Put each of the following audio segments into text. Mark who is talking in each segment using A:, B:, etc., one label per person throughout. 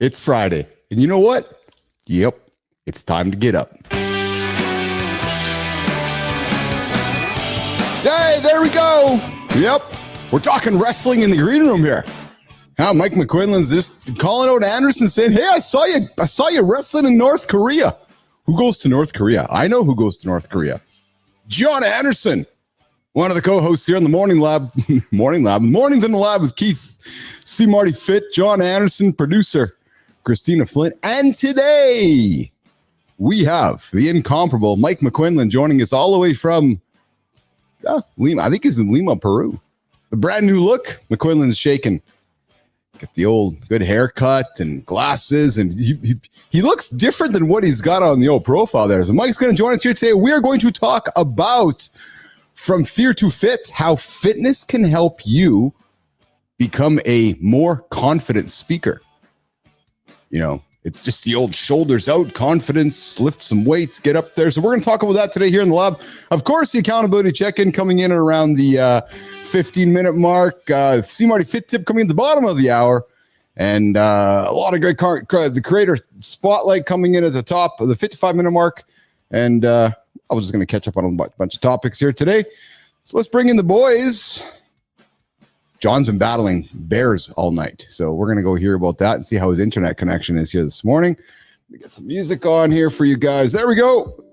A: It's Friday. And you know what? Yep, it's time to get up. Hey, there we go. Yep, we're talking wrestling in the green room here. Now, Mike McQuinlan's just calling out Anderson saying, hey, I saw you wrestling in North Korea. Who goes to North Korea? I know who goes to North Korea. John Anderson, one of the co-hosts here in the Morning Lab. Mornings in the Lab with Keith, C. Marty Fit, John Anderson, producer Christina Flint. And today we have the incomparable Mike McQuinlan joining us all the way from Lima. I think he's in Lima, Peru. The brand new look. McQuinlan's shaking. Get the old good haircut and glasses, and he looks different than what he's got on the old profile there. So Mike's going to join us here today. We are going to talk about From Fear to Fit, how fitness can help you become a more confident speaker. You know, it's just the old shoulders out, confidence, lift some weights, get up there. So we're going to talk about that today here in the lab. Of course, the accountability check-in coming in at around the 15-minute mark. C. Marty Fit Tip coming at the bottom of the hour. And a lot of great the creator spotlight coming in at the top of the 55-minute mark. And I was just going to catch up on a bunch of topics here today. So let's bring in the boys. John's been battling bears all night. So we're going to go hear about that and see how his internet connection is here this morning. Let me get some music on here for you guys. There we go.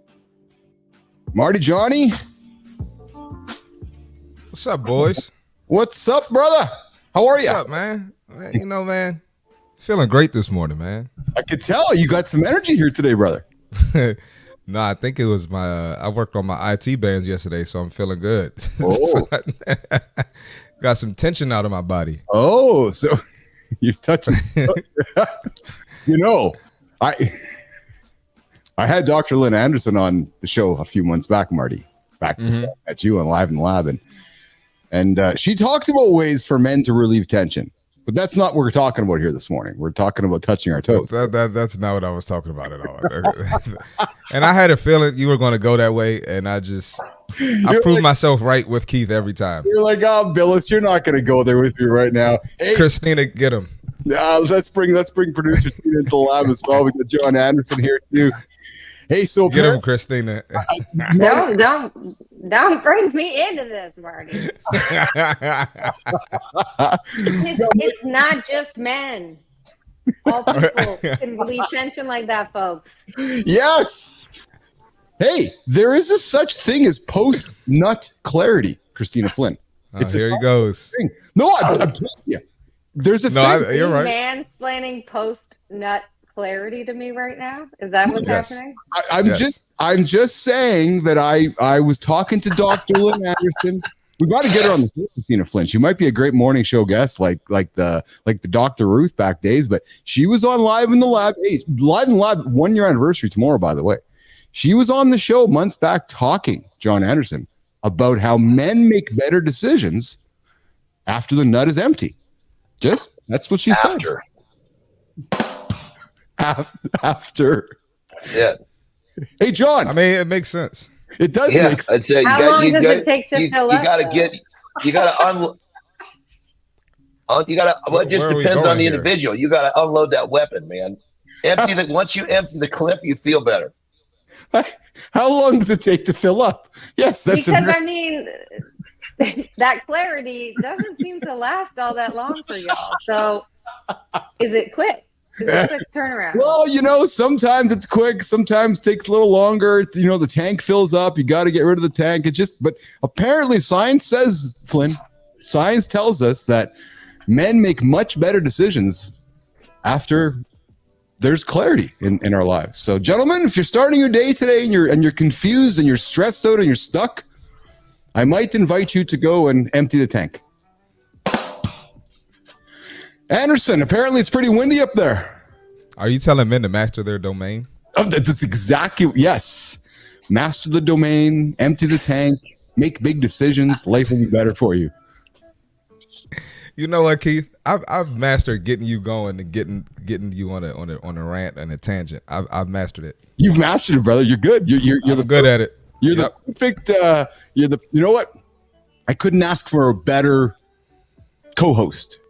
A: Marty, Johnny.
B: What's up, boys?
A: What's up, brother? How are you?
B: What's up, man? You know, man, feeling great this morning, man.
A: I could tell you got some energy here today, brother.
B: No, I think it was my, I worked on my IT bands yesterday, so I'm feeling good.
A: Oh.
B: Got some tension out of my body.
A: Oh, so you're touching. You know, I had Dr. Lynn Anderson on the show a few months back, Marty, before I met you on Live in the Lab. And she talked about ways for men to relieve tension. But that's not what we're talking about here this morning. We're talking about touching our toes.
B: That's not what I was talking about at all. And I had a feeling you were going to go that way, and I proved myself right with Keith every time.
A: You're like, oh, Bilous, you're not going to go there with me right now. Hey,
B: Christina, get him.
A: Let's bring producer Tina into the lab as well. We got John Anderson here too. Hey, so
B: get him, Christina.
C: Don't bring me into this, Marty. It's not just men. All people can relieve tension like that, folks.
A: Yes. Hey, there is a such thing as post-nut clarity, Christina Flynn.
B: Here he goes.
A: Thing. No, I'm telling you. There's a thing.
B: You're right.
C: Mansplaining post-nut clarity to me right now. Is that what's happening?
A: I'm just saying that I was talking to Dr. Lynn Anderson. We got to get her on the show, Christina Flynn. She might be a great morning show guest, like the Dr. Ruth back days. But she was on Live in the Lab. Hey, Live in the Lab 1 year anniversary tomorrow, by the way. She was on the show months back talking, John Anderson, about how men make better decisions after the nut is empty. That's what she said. After.
D: That's it.
A: Hey, John.
B: I mean, it makes sense.
A: It does make sense.
C: How long does it take to fill up?
D: Well, it just depends on the individual. You got to unload that weapon, man. Once you empty the clip, you feel better.
A: How long does it take to fill up? Yes, that's
C: because I mean, that clarity doesn't seem to last all that long for y'all. So, is it quick? Is it a quick turnaround?
A: Well, you know, sometimes it's quick, sometimes takes a little longer. You know, the tank fills up. You got to get rid of the tank. But apparently, science says, Flynn, science tells us that men make much better decisions after there's clarity in our lives. So, gentlemen, if you're starting your day today and you're confused and you're stressed out and you're stuck, I might invite you to go and empty the tank. Anderson, apparently it's pretty windy up there.
B: Are you telling men to master their domain?
A: Oh, that's exactly, yes. Master the domain, empty the tank, make big decisions. Life will be better for you.
B: You know what, Keith? I've mastered getting you going and getting you on a rant and a tangent. I've mastered it.
A: You've mastered it, brother. You're good. You're
B: good at it.
A: You're the perfect. You know what? I couldn't ask for a better co-host.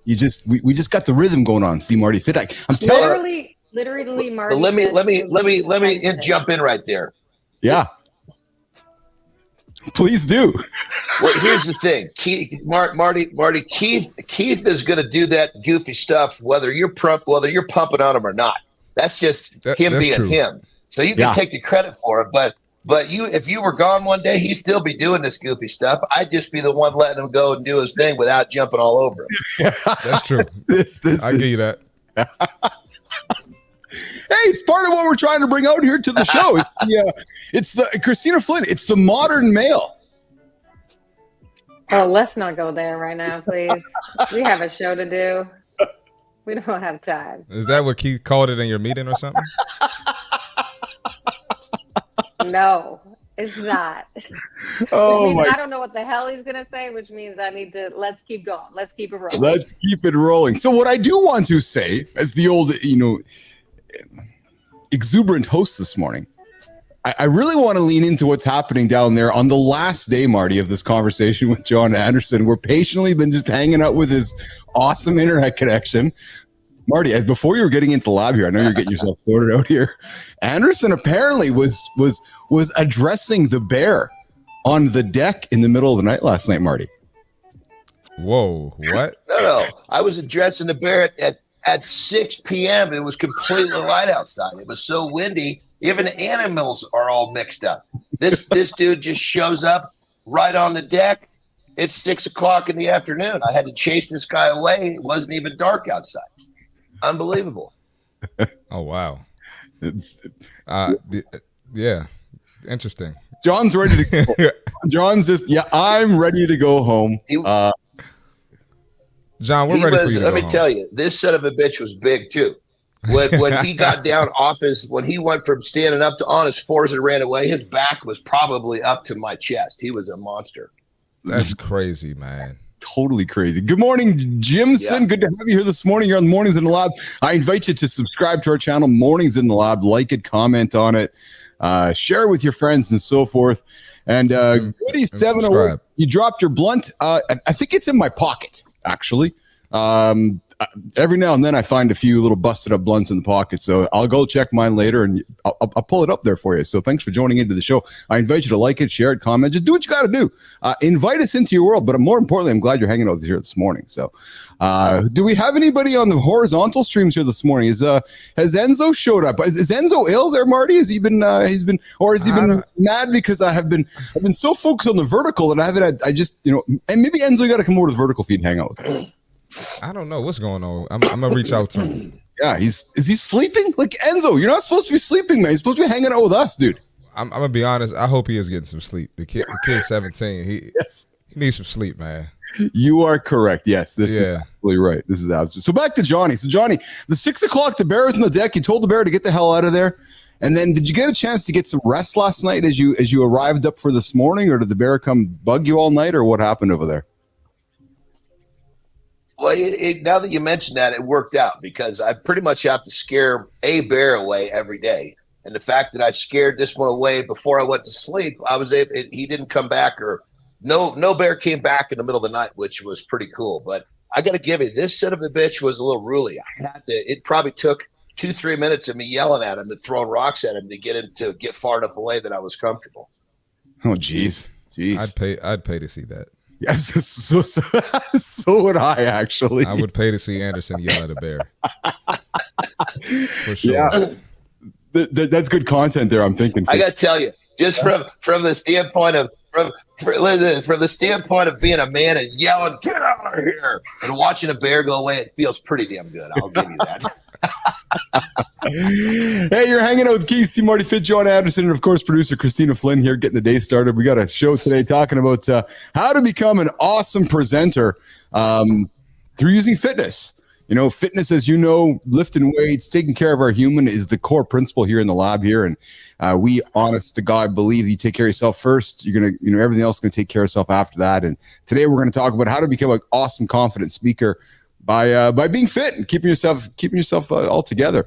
A: we just got the rhythm going on. See, Marty Fit. I'm telling you.
C: Literally, Marty.
D: But let me jump in right there.
A: Yeah. Please do.
D: Well, here's the thing, Keith, Marty, Keith is going to do that goofy stuff whether you're pumping on him or not. That's just him being true. Him. So you can take the credit for it, but if you were gone one day, he'd still be doing this goofy stuff. I'd just be the one letting him go and do his thing without jumping all over him.
B: That's true. I give you that.
A: Hey, it's part of what we're trying to bring out here to the show. It's the Christina Flynn. It's the modern male.
C: Oh, let's not go there right now, please. We have a show to do. We don't have time.
B: Is that what Keith called it in your meeting or something?
C: No, it's not.
A: Oh my!
C: I don't know what the hell he's gonna say, which means I need to. Let's keep going. Let's keep it rolling.
A: Let's keep it rolling. So what I do want to say, as the old, exuberant host this morning, I really want to lean into what's happening down there on the last day, Marty, of this conversation with John Anderson. We're patiently been just hanging out with his awesome internet connection. Marty, before you were getting into the lab here, I know you're getting yourself sorted out here. Anderson apparently was addressing the bear on the deck in the middle of the night last night, Marty.
B: Whoa, what?
D: No. I was addressing the bear at 6 p.m. It was completely light outside. It was so windy. Even the animals are all mixed up. This dude just shows up right on the deck. It's 6 o'clock in the afternoon. I had to chase this guy away. It wasn't even dark outside. Unbelievable.
B: Oh, wow. Yeah. Interesting.
A: John's ready to go. John's just, I'm ready to go home.
B: John, we're ready for you to
D: Let me tell you, this son of a bitch was big too. When he got down off when he went from standing up to on his fours and ran away, his back was probably up to my chest. He was a monster.
B: That's crazy, man.
A: Totally crazy. Good morning, Jimson. Yeah. Good to have you here this morning. You're on Mornings in the Lab. I invite you to subscribe to our channel, Mornings in the Lab. Like it, comment on it, share it with your friends and so forth. And Goody 708, you dropped your blunt. I think it's in my pocket, actually. Every now and then I find a few little busted up blunts in the pocket, so I'll go check mine later and I'll pull it up there for you. So thanks for joining into the show. I invite you to like it, share it, comment, just do what you got to do. Invite us into your world, but more importantly, I'm glad you're hanging out here this morning. So do we have anybody on the horizontal streams here this morning? Has Enzo showed up? Is Enzo ill there, Marty? Has he been mad because I've been so focused on the vertical that I haven't and maybe Enzo got to come over to the vertical feed and hang out with me.
B: I don't know what's going on. I'm gonna reach out to him.
A: Yeah, is he sleeping? Like, Enzo, you're not supposed to be sleeping, man. You're supposed to be hanging out with us, dude.
B: I'm gonna be honest. I hope he is getting some sleep. The kid's 17. He needs some sleep, man.
A: You are correct. Yes, this is absolutely right. This is absolutely. So back to Johnny. So Johnny, the 6 o'clock, the bear was on the deck. You told the bear to get the hell out of there. And then, did you get a chance to get some rest last night as you arrived up for this morning, or did the bear come bug you all night, or what happened over there?
D: Well, now that you mentioned that, it worked out because I pretty much have to scare a bear away every day. And the fact that I scared this one away before I went to sleep, he didn't come back, or no bear came back in the middle of the night, which was pretty cool. But I got to give you, this son of a bitch was a little ruly. It probably took 2-3 minutes of me yelling at him and throwing rocks at him to get far enough away that I was comfortable.
A: Oh, geez.
B: I'd pay to see that.
A: Yes, so would I, actually.
B: I would pay to see Anderson yell at a bear. For sure.
A: Yeah. That's good content there, I'm thinking.
D: I got to tell you, just from the standpoint of from the standpoint of being a man and yelling, "Get out of here!" and watching a bear go away, it feels pretty damn good. I'll give you that.
A: Hey, you're hanging out with Keith, C. Marty Fit, John Anderson, and of course, producer Christina Flynn here, getting the day started. We got a show today talking about how to become an awesome presenter through using fitness. Fitness, as you know, lifting weights, taking care of our human is the core principle here in the lab here. And we, honest to God, believe you take care of yourself first. You're going to, everything else is going to take care of yourself after that. And today we're going to talk about how to become an awesome, confident speaker by being fit and keeping yourself all together.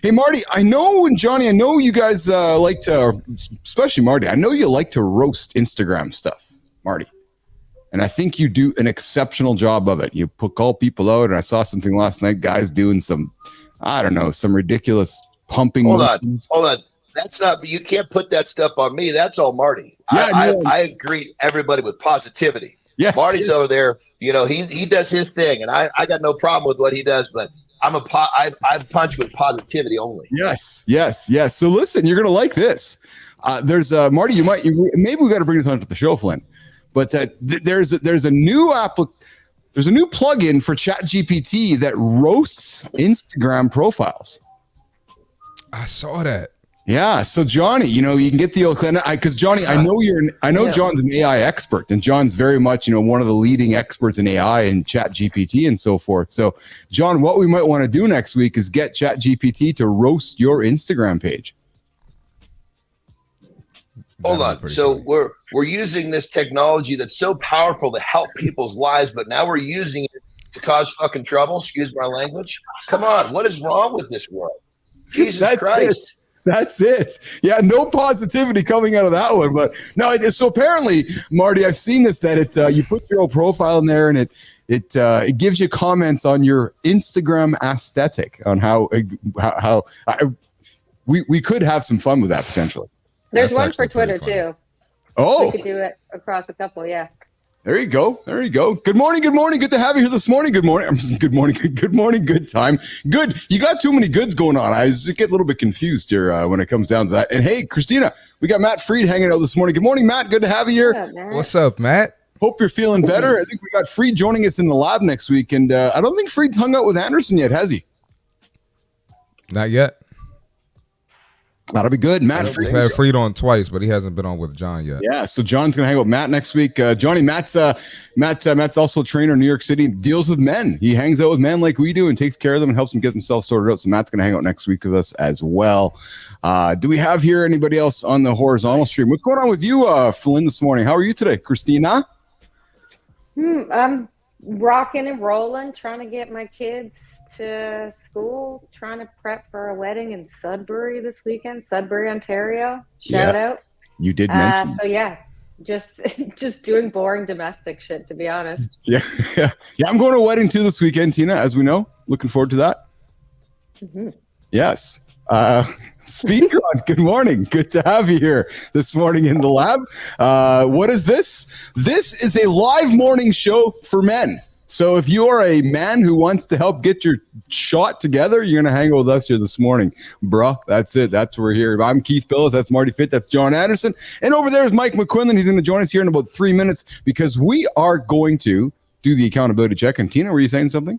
A: Hey, Marty, I know, and Johnny, I know you guys like to, especially Marty, I know you like to roast Instagram stuff, Marty. And I think you do an exceptional job of it. You call people out, and I saw something last night, guys doing some, I don't know, some ridiculous pumping.
D: Hold on. That's not, you can't put that stuff on me. That's all Marty.
A: Yeah,
D: I greet everybody with positivity.
A: Yes,
D: Marty's over there. He does his thing, and I got no problem with what he does, but I punch with positivity only.
A: Yes. So listen, you're going to like this. There's Marty, maybe we got to bring this on to the show, Flynn, but there's a new plugin for ChatGPT that roasts Instagram profiles.
B: I saw that.
A: Yeah, so Johnny, you can get the old because Johnny, I know John's an AI expert, and John's very much one of the leading experts in AI and ChatGPT and so forth. So, John, what we might want to do next week is get ChatGPT to roast your Instagram page.
D: Hold on. So funny. we're using this technology that's so powerful to help people's lives, but now we're using it to cause fucking trouble. Excuse my language. Come on, what is wrong with this world? Jesus Christ.
A: That's it. Yeah, no positivity coming out of that one. But no, so apparently, Marty, I've seen this, that you put your own profile in there, and it gives you comments on your Instagram aesthetic, on how we could have some fun with that potentially.
C: There's one for Twitter too.
A: Oh,
C: we could do it across a couple. Yeah.
A: There you go. Good morning. Good to have you here this morning. Good morning. Good morning. Good time. Good. You got too many goods going on. I just get a little bit confused here when it comes down to that. And hey, Christina, we got Matt Freed hanging out this morning. Good morning, Matt. Good to have you here.
B: What's up, Matt?
A: Hope you're feeling better. I think we got Freed joining us in the lab next week. And I don't think Freed's hung out with Anderson yet, has he?
B: Not yet.
A: That'll be good. Matt
B: We've had Freed on twice, but he hasn't been on with John yet.
A: Yeah, so John's gonna hang out with Matt next week. Johnny, Matt's also a trainer in New York City, deals with men. He hangs out with men like we do and takes care of them and helps them get themselves sorted out. So Matt's gonna hang out next week with us as well. Do we have here anybody else on the horizontal stream? What's going on with you, Flynn, this morning? How are you today, Christina?
C: I'm rocking and rolling, trying to get my kids to school, trying to prep for a wedding in Sudbury this weekend, Sudbury, Ontario. Shout out.
A: You did mention.
C: So yeah, just doing boring domestic shit, to be honest.
A: Yeah. I'm going to a wedding too this weekend, Tina, as we know. Looking forward to that. Mm-hmm. Yes. Speaker on, good morning. Good to have you here this morning in the lab. What is this? This is a live morning show for men. So if you are a man who wants to help get your shot together, you're going to hang out with us here this morning. Bruh, that's it. That's where we're here. I'm Keith Bilous. That's Marty Fitt. That's John Anderson. And over there is Mike McQuinlan. He's going to join us here in about 3 minutes because we are going to do the accountability check. And Tina, were you saying something?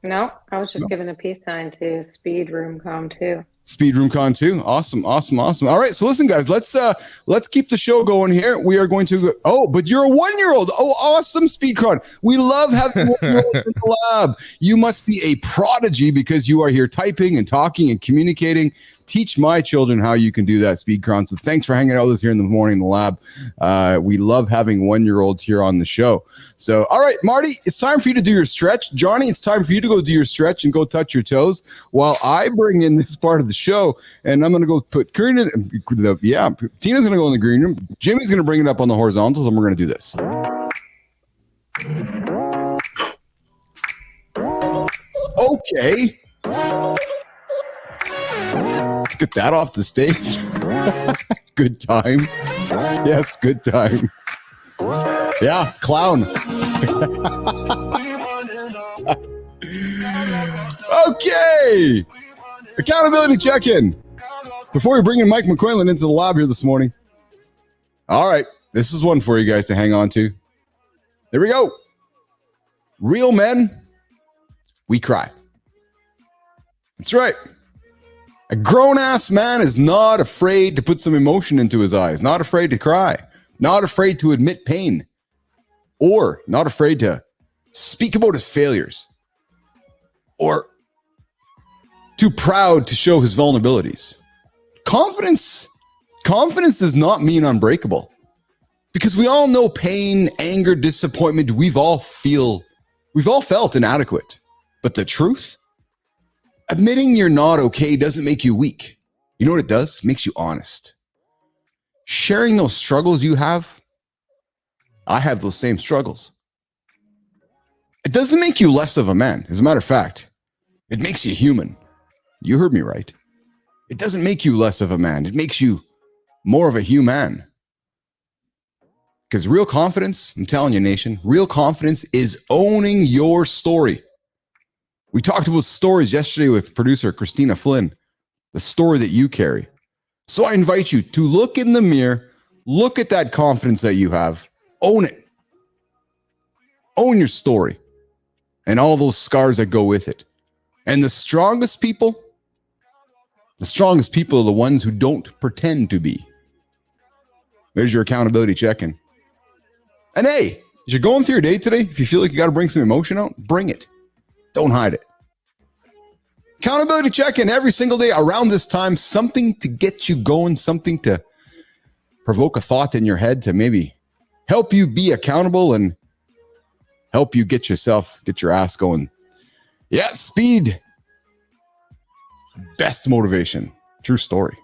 C: No, I was just giving a peace sign to Speed Room Com 2.
A: Speed Room Con 2. Awesome. All right, so listen, guys, let's keep the show going here. We are going to but you're a 1-year-old. Oh, awesome, Speedcon. We love having 1-year-olds in the lab. You must be a prodigy because you are here typing and talking and communicating. Teach my children how you can do that, Speedcon. So thanks for hanging out with us here in the morning in the lab. We love having 1-year-olds here on the show. So, all right, Marty, it's time for you to do your stretch. Johnny, it's time for you to go do your stretch and go touch your toes while I bring in this part of the show. And I'm going to go put Tina's going to go in the green room. Jimmy's going to bring it up on the horizontals, and we're going to do this. Okay. Let's get that off the stage. Good time. Yes, good time. Yeah, clown. Okay. Accountability check-in. Before we bring in Mike McQuinlan into the lab here this morning. All right. This is one for you guys to hang on to. Here we go. Real men, we cry. That's right. A grown-ass man is not afraid to put some emotion into his eyes, not afraid to cry, not afraid to admit pain, or not afraid to speak about his failures, or too proud to show his vulnerabilities. Confidence does not mean unbreakable, because we all know pain, anger, disappointment. We've all felt inadequate, but the truth? Admitting you're not okay doesn't make you weak. You know what it does? It makes you honest. Sharing those struggles you have, I have those same struggles. It doesn't make you less of a man. As a matter of fact, it makes you human. You heard me right. It doesn't make you less of a man. It makes you more of a human. Because real confidence, I'm telling you, nation, real confidence is owning your story. We talked about stories yesterday with producer Christina Flynn, the story that you carry. So I invite you to look in the mirror, look at that confidence that you have, own it. Own your story and all those scars that go with it. And the strongest people are the ones who don't pretend to be. There's your accountability check-in. And hey, as you're going through your day today, if you feel like you got to bring some emotion out, bring it. Don't hide it. Accountability check-in every single day around this time, something to get you going, something to provoke a thought in your head to maybe help you be accountable and help you get your ass going. Yeah, speed. Best motivation. True story.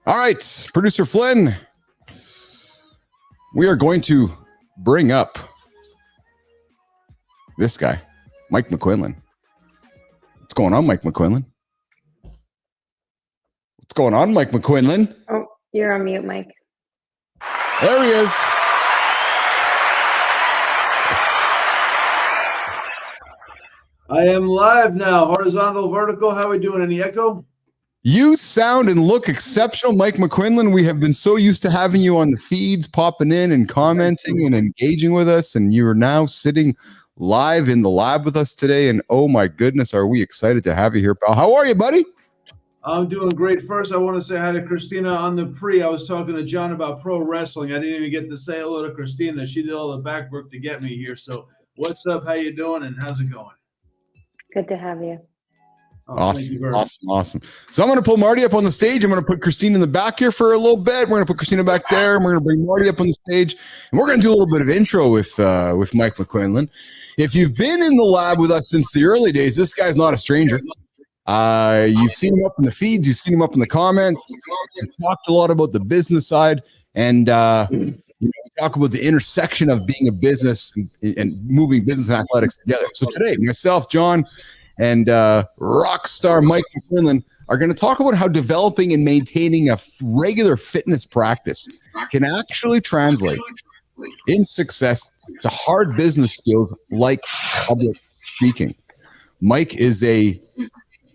A: All right, producer Flynn, we are going to bring up this guy, Mike McQuinlan. What's going on, Mike McQuinlan? What's going on, Mike McQuinlan?
C: Oh, you're on mute, Mike.
A: There he is.
E: I am live now. Horizontal, vertical. How are we doing? Any echo?
A: You sound and look exceptional, Mike McQuinlan. We have been so used to having you on the feeds, popping in and commenting and engaging with us, and you are now sitting live in the lab with us today. And oh my goodness, are we excited to have you here, pal? How are you, buddy?
E: I'm doing great. First, I want to say hi to Christina on the pre. I was talking to John about pro wrestling. I didn't even get to say hello to Christina. She did all the back work to get me here. So what's up? How you doing? And how's it going?
C: Good to have you.
E: Oh,
A: Awesome. So I'm going to pull Marty up on the stage. I'm going to put Christine in the back here for a little bit. We're going to put Christina back there, and we're going to bring Marty up on the stage, and we're going to do a little bit of intro with Mike McQuinlan. If you've been in the lab with us since the early days, this guy's not a stranger. You've seen him up in the feeds, you've seen him up in the comments. We've talked a lot about the business side, and we talk about the intersection of being a business and moving business and athletics together. So today, myself, John, and rock star Mike McQuinlan are going to talk about how developing and maintaining a regular fitness practice can actually translate in success to hard business skills like public speaking. Mike is a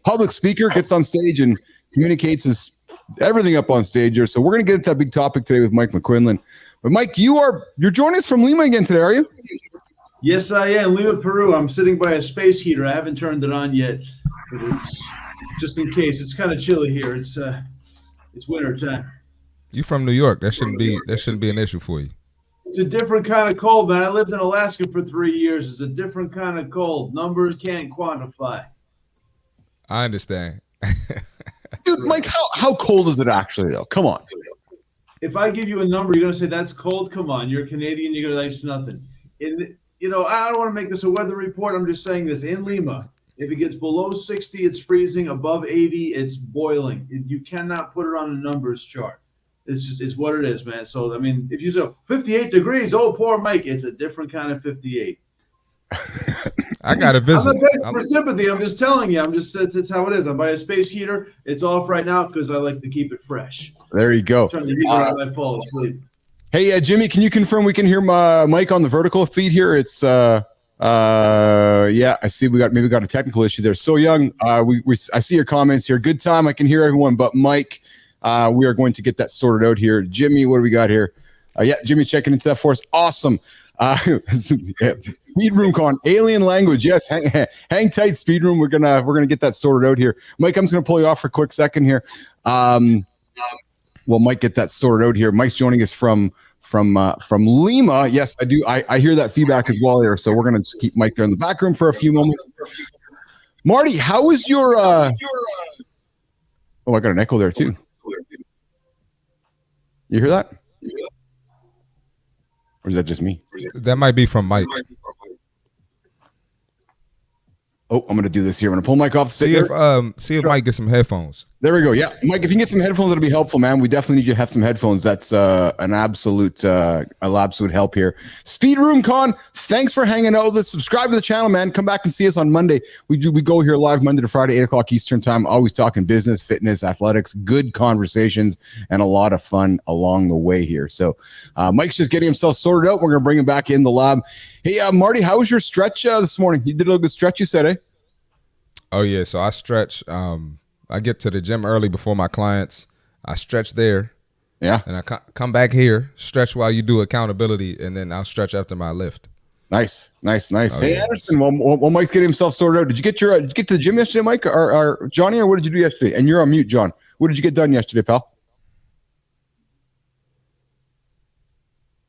A: public speaker, gets on stage and communicates everything up on stage here. So we're going to get into that big topic today with Mike McQuinlan. But Mike, you're joining us from Lima again today, are you?
E: Yes, I am. Lima, Peru. I'm sitting by a space heater. I haven't turned it on yet, but it's just in case. It's kind of chilly here. It's winter time.
B: You from New York? That shouldn't be an issue for you.
E: It's a different kind of cold, man. I lived in Alaska for 3 years. It's a different kind of cold. Numbers can't quantify.
B: I understand.
A: Dude, Mike, how cold is it actually, though? Come on.
E: If I give you a number, you're going to say, that's cold? Come on. You're a Canadian. You're going to say, that's nothing. I don't want to make this a weather report. I'm just saying this. In Lima, if it gets below 60, it's freezing. Above 80, it's boiling. You cannot put it on a numbers chart. It's what it is, man. So, I mean, if you say 58 degrees, oh, poor Mike, it's a different kind of 58.
B: I got to visit.
E: I'm not begging for sympathy. I'm just telling you. It's how it is. I'm by a space heater. It's off right now because I like to keep it fresh.
A: There you go.
E: Turn the heater on, I fall asleep.
A: Hey, Jimmy, can you confirm we can hear Mike on the vertical feed here? It's yeah, I see we got a technical issue there. So Young, I see your comments here. Good time. I can hear everyone, but Mike, we are going to get that sorted out here. Jimmy, what do we got here? Yeah, Jimmy checking into that for us. Awesome. Speed room con alien language. Yes, hang tight, speed room. We're gonna get that sorted out here. Mike, I'm just gonna pull you off for a quick second here. Well, Mike, get that sorted out here. Mike's joining us from Lima. Yes, I do. I hear that feedback as well here. So we're gonna just keep Mike there in the back room for a few moments. Marty, how is your? Oh, I got an echo there too. You hear that? Or is that just me?
B: That might be from Mike.
A: Oh, I'm going to do this here. I'm going to pull Mike off the stage.
B: See if Mike gets some headphones.
A: There we go. Yeah, Mike, if you can get some headphones, that'll be helpful, man. We definitely need you to have some headphones. That's an absolute help here. Speed Room Con, thanks for hanging out with us. Subscribe to the channel, man. Come back and see us on Monday. We go here live Monday to Friday, 8 o'clock Eastern time. Always talking business, fitness, athletics, good conversations, and a lot of fun along the way here. So Mike's just getting himself sorted out. We're going to bring him back in the lab. Hey, Marty, how was your stretch this morning? You did a good stretch, you said, eh?
B: Oh, yeah. So I stretch. I get to the gym early before my clients. I stretch there.
A: Yeah.
B: And I come back here, stretch while you do accountability, and then I'll stretch after my lift.
A: Nice.
B: Oh,
A: Hey,
B: yeah.
A: Anderson, while Mike's getting himself sorted out, did you get to the gym yesterday, Mike, or Johnny, or what did you do yesterday? And you're on mute, John. What did you get done yesterday, pal?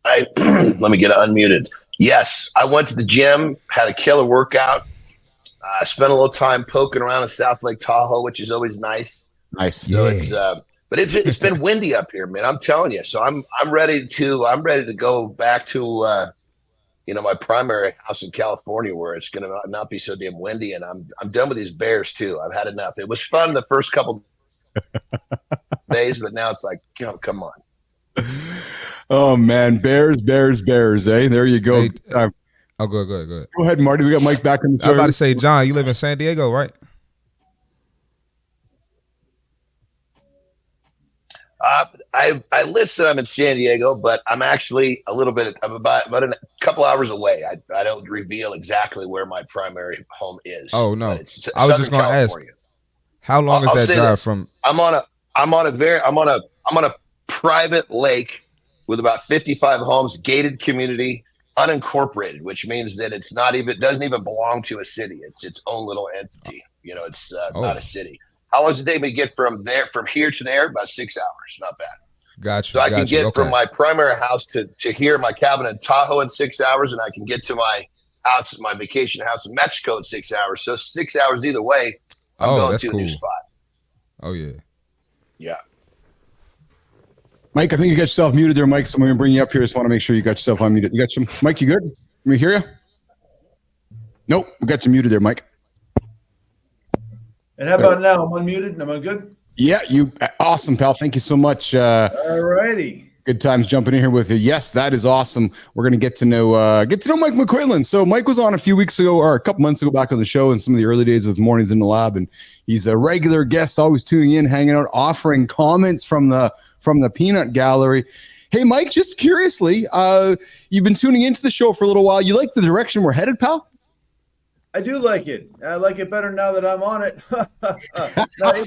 D: Let me get it unmuted. Yes, I went to the gym, had a killer workout. I spent a little time poking around in South Lake Tahoe, which is always nice.
A: Nice.
D: So but it's been windy up here, man. I'm telling you. So I'm ready to go back to my primary house in California, where it's going to not be so damn windy, and I'm done with these bears too. I've had enough. It was fun the first couple days, but now it's like, come on.
A: Oh man, bears, eh? There you go.
B: Hey, go ahead.
A: Go ahead, Marty. We got Mike back in the
B: I was about to say, John, you live in San Diego, right?
D: I listed I'm in San Diego, but I'm actually I'm about a couple hours away. I don't reveal exactly where my primary home is.
B: Oh no,
D: it's
B: I was just going to ask, how long is that drive from?
D: I'm on a private lake with about 55 homes, gated community, unincorporated, which means that it doesn't even belong to a city. It's its own little entity. It's not a city. How long does it take me to get from here to there? About 6 hours. Not bad.
B: Gotcha.
D: So I can get from my primary house to here, my cabin in Tahoe in 6 hours, and I can get to my house, my vacation house in Mexico in 6 hours. So 6 hours either way, I'm going to a new spot.
B: Oh yeah.
D: Yeah.
A: Mike, I think you got yourself muted there, Mike. So I'm going to bring you up here. Just want to make sure you got yourself unmuted. You got some, Mike, you good? Can we hear you? Nope. We got you muted there, Mike.
E: And how about now? I'm unmuted. Am I good?
A: Yeah, awesome, pal. Thank you so much.
E: All righty.
A: Good times jumping in here with you. Yes, that is awesome. We're going to get to know Mike McQuinlan. So Mike was on a few weeks ago or a couple months ago back on the show in some of the early days with Mornings in the Lab, and he's a regular guest, always tuning in, hanging out, offering comments from the peanut gallery. Hey, Mike, just curiously, you've been tuning into the show for a little while. You like the direction we're headed, pal?
E: I do like it. I like it better now that I'm on it. No,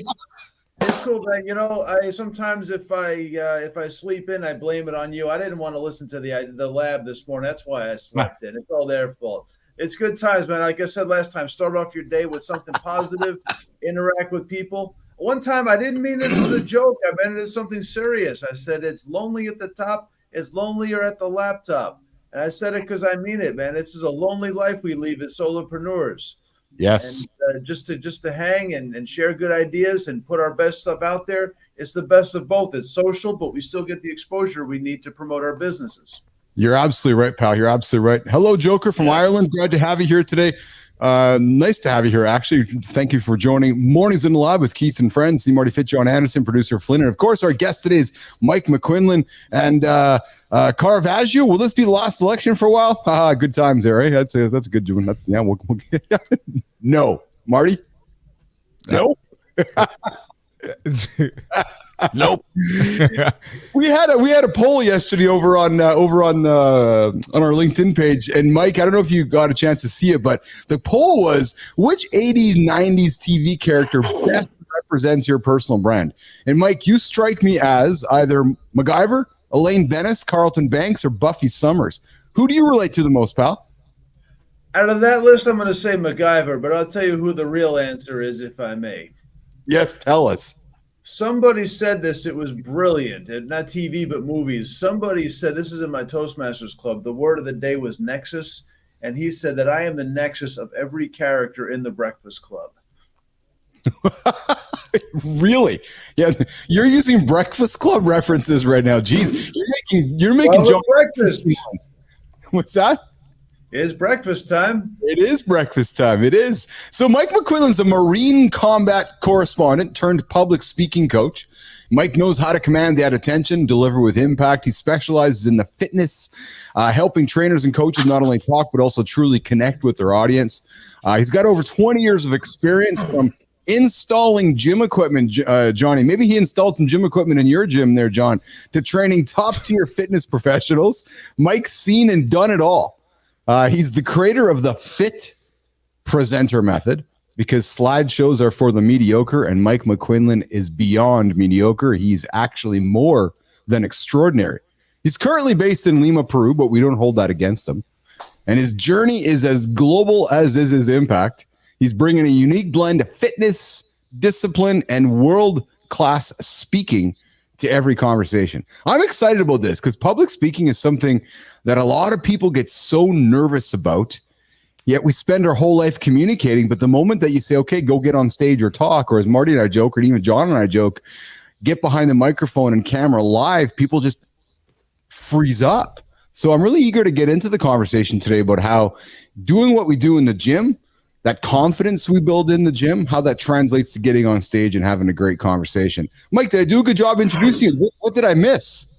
E: it's cool, man. I sometimes if I sleep in, I blame it on you. I didn't want to listen to the lab this morning. That's why I slept in. It's all their fault. It's good times, man. Like I said last time, start off your day with something positive, interact with people. One time, I didn't mean this as a joke. I meant it as something serious. I said it's lonely at the top. It's lonelier at the laptop. And I said it because I mean it, man. This is a lonely life we lead as solopreneurs.
A: Yes.
E: And just to hang and share good ideas and put our best stuff out there. It's the best of both. It's social, but we still get the exposure we need to promote our businesses.
A: You're absolutely right, pal. You're absolutely right. Hello, Joker from Ireland. Glad to have you here today. Nice to have you here, actually. Thank you for joining Mornings in the Lab with Keith and friends. See Marty Fit, John Anderson, producer Flynn. And of course, our guest today is Mike McQuinlan and Caravaggio. Will this be the last election for a while? Good times there, eh? That's a good one. That's no, Marty. No. Nope. we had a poll yesterday over on our LinkedIn page, and Mike, I don't know if you got a chance to see it, but the poll was which 80s 90s TV character best represents your personal brand. And Mike, you strike me as either MacGyver, Elaine Bennis, Carlton Banks, or Buffy Summers. Who do you relate to the most, pal?
E: Out of that list, I'm going to say MacGyver, but I'll tell you who the real answer is, if I may.
A: Yes, tell us.
E: Somebody said this, it was brilliant, not TV, but movies. Somebody said, this is in my Toastmasters club, the word of the day was nexus, and he said that I am the nexus of every character in the Breakfast Club.
A: Really? Yeah, you're using Breakfast Club references right now. Jeez, you're making John
E: breakfast.
A: What's that?
E: It's breakfast time.
A: It is breakfast time. It is. So Mike McQuillan's a Marine combat correspondent turned public speaking coach. Mike knows how to command that attention, deliver with impact. He specializes in the fitness, helping trainers and coaches not only talk, but also truly connect with their audience. He's got over 20 years of experience from installing gym equipment, Johnny. Maybe he installed some gym equipment in your gym there, John, to training top-tier fitness professionals. Mike's seen and done it all. He's the creator of the Fit Presenter method, because slideshows are for the mediocre, and Mike McQuillan is beyond mediocre. He's actually more than extraordinary. He's currently based in Lima, Peru, but we don't hold that against him. And his journey is as global as is his impact. He's bringing a unique blend of fitness, discipline, and world-class speaking to every conversation. I'm excited about this because public speaking is something that a lot of people get so nervous about. Yet we spend our whole life communicating, but the moment that you say, okay, go get on stage or talk, or as Marty and I joke, or even John and I joke, get behind the microphone and camera live, people just freeze up. So I'm really eager to get into the conversation today about how doing what we do in the gym, that confidence we build in the gym, how that translates to getting on stage and having a great conversation. Mike, did I do a good job introducing you? What did I miss?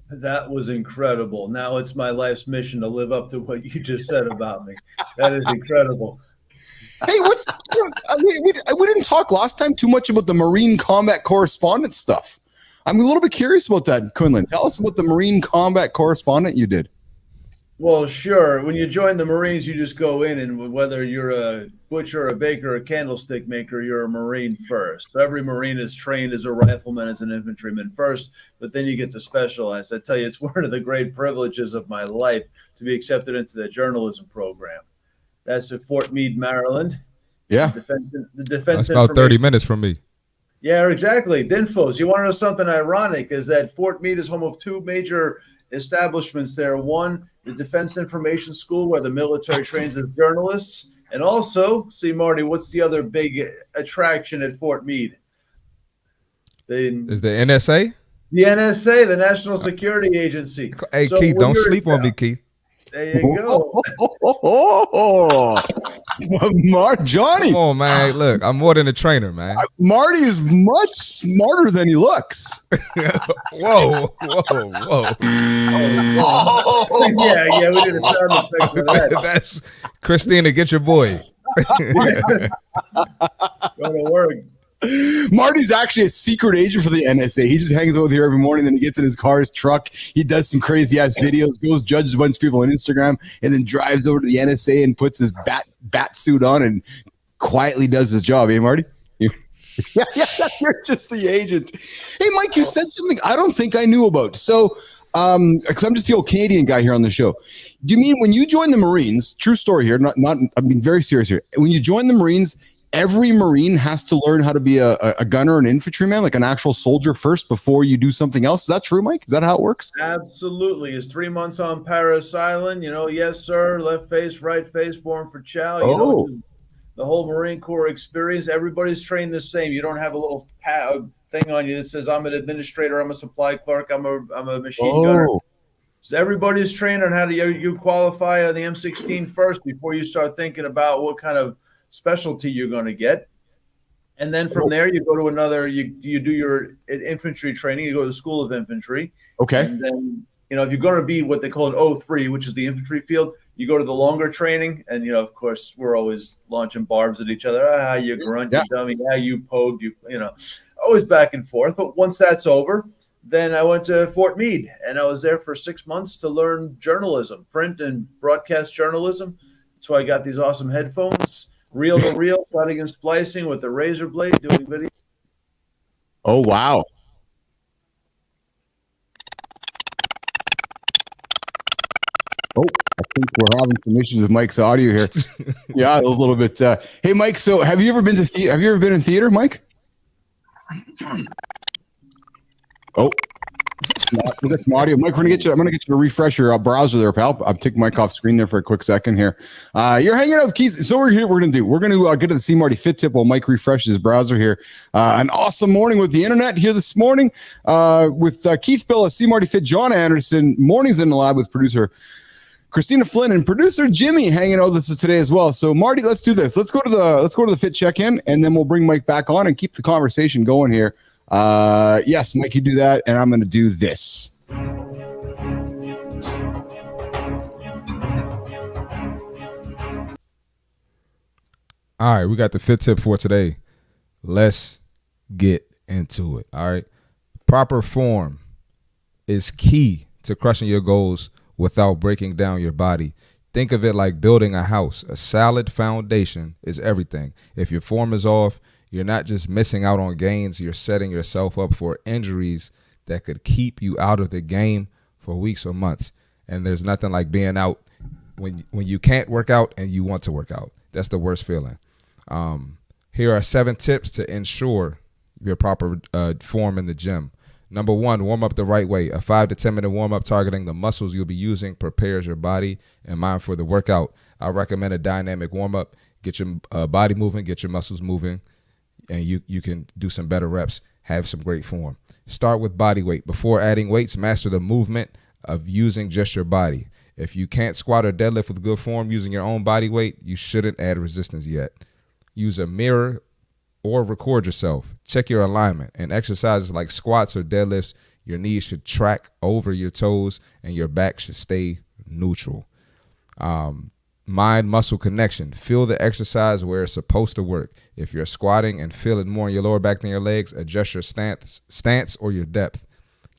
E: That was incredible. Now it's my life's mission to live up to what you just said about me. That is incredible.
A: Hey, we didn't talk last time too much about the Marine combat correspondent stuff. I'm a little bit curious about that, Quinlan. Tell us about the Marine combat correspondent you did.
E: Well, sure. When you join the Marines, you just go in, and whether you're a butcher, a baker, a candlestick maker, you're a Marine first. So every Marine is trained as a rifleman, as an infantryman first, but then you get to specialize. I tell you, it's one of the great privileges of my life to be accepted into the journalism program. That's at Fort Meade, Maryland.
A: Yeah.
E: The defense
B: That's about 30 minutes from me.
E: Yeah, exactly. DINFOS. You want to know something ironic is that Fort Meade is home of two major establishments there. One, the Defense Information School, where the military trains as journalists. And also, see, Marty, what's the other big attraction at Fort Meade?
B: Is the NSA?
E: The NSA, the National Security Agency.
B: Hey, so Keith, don't sleep on me, Keith.
E: There you go.
A: Johnny.
B: Come on, man. Look, I'm more than a trainer, man.
A: Marty is much smarter than he looks.
B: Whoa.
E: Yeah, we did a sound effect for that.
B: That's Christina, get your boy.
E: Going to work.
A: Marty's actually a secret agent for the NSA. He just hangs out here every morning, then he gets in his car, his truck. He does some crazy ass videos, goes judges a bunch of people on Instagram, and then drives over to the NSA and puts his bat suit on and quietly does his job. Eh, Marty? Yeah, you're just the agent. Hey, Mike, you said something I don't think I knew about. So, because I'm just the old Canadian guy here on the show. Do you mean when you join the Marines? True story here. Not. I'm being very serious here. When you join the Marines, every Marine has to learn how to be a gunner, an infantryman, like an actual soldier first before you do something else. Is that true, Mike? Is that how it works?
E: Absolutely. It's 3 months on Paris Island. Yes, sir. Left face, right face, form for chow. The whole Marine Corps experience. Everybody's trained the same. You don't have a little thing on you that says, I'm an administrator, I'm a supply clerk, I'm a machine gunner. So everybody's trained on how to you qualify on the M16 first before you start thinking about what kind of specialty you're going to get. And then from there you go to another, you do your infantry training, you go to the School of Infantry. Okay. And then if you're going to be what they call an O3, which is the infantry field, you go to the longer training, and of course we're always launching barbs at each other. You grunt, you dummy, you pogue, always back and forth. But once that's over, then I went to Fort Meade, and I was there for 6 months to learn journalism, print and broadcast journalism. That's why I got these awesome headphones. Reel to reel, cutting and splicing with the razor blade, doing video.
A: Oh, wow. Oh, I think we're having some issues with Mike's audio here. Yeah, a little bit. Hey, Mike, so have you ever been in theater, Mike? Oh. We got some audio. Mike, I'm gonna get you to refresh your browser there, pal. I'll take Mike off screen there for a quick second here. You're hanging out with Keith. So we're gonna get to the C Marty Fit Tip while Mike refreshes his browser here. An awesome morning with the internet here this morning with Keith Bilous, C Marty Fit, John Anderson. Mornings in the lab with producer Christina Flynn and producer Jimmy hanging out with us today as well. So Marty, let's do this. Let's go to the fit check-in, and then we'll bring Mike back on and keep the conversation going here. Yes, Mike, you do that, and I'm going to do this.
B: All right, we got the fit tip for today. Let's get into it. All right. Proper form is key to crushing your goals without breaking down your body. Think of it like building a house. A solid foundation is everything. If your form is off, you're not just missing out on gains, you're setting yourself up for injuries that could keep you out of the game for weeks or months. And there's nothing like being out when you can't work out and you want to work out. That's the worst feeling. Here are 7 tips to ensure your proper form in the gym. Number 1, warm up the right way. A 5 to 10 minute warm up targeting the muscles you'll be using prepares your body and mind for the workout. I recommend a dynamic warm up. Get your body moving, get your muscles moving, and you can do some better reps, have some great form. Start with body weight. Before adding weights, master the movement of using just your body. If you can't squat or deadlift with good form using your own body weight, you shouldn't add resistance yet. Use a mirror or record yourself. Check your alignment. In exercises like squats or deadlifts, your knees should track over your toes and your back should stay neutral. Mind-muscle connection. Feel the exercise where it's supposed to work. If you're squatting and feel it more in your lower back than your legs, adjust your stance or your depth.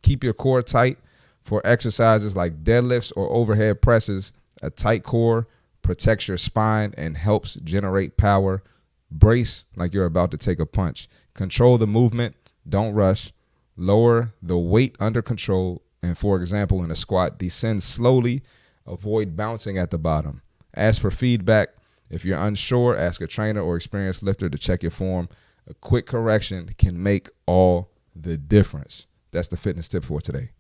B: Keep your core tight. For exercises like deadlifts or overhead presses, a tight core protects your spine and helps generate power. Brace like you're about to take a punch. Control the movement. Don't rush. Lower the weight under control. And for example, in a squat, descend slowly. Avoid bouncing at the bottom. Ask for feedback. If you're unsure, ask a trainer or experienced lifter to check your form. A quick correction can make all the difference. That's the fitness tip for today.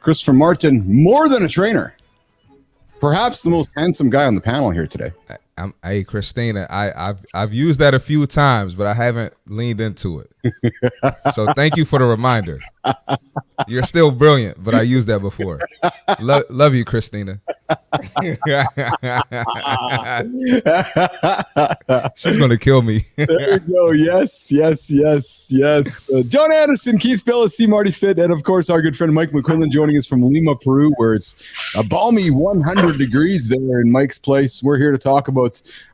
A: Christopher Martin, more than a trainer. Perhaps the most handsome guy on the panel here today.
B: Hey, Christina, I've used that a few times, but I haven't leaned into it. So thank you for the reminder. You're still brilliant, but I used that before. Love you, Christina. She's going to kill me.
A: There you go. Yes. John Anderson, Keith Bilous, C. Marty Fit, and of course our good friend Mike McQuillan joining us from Lima, Peru, where it's a balmy 100 degrees there in Mike's place. We're here to talk about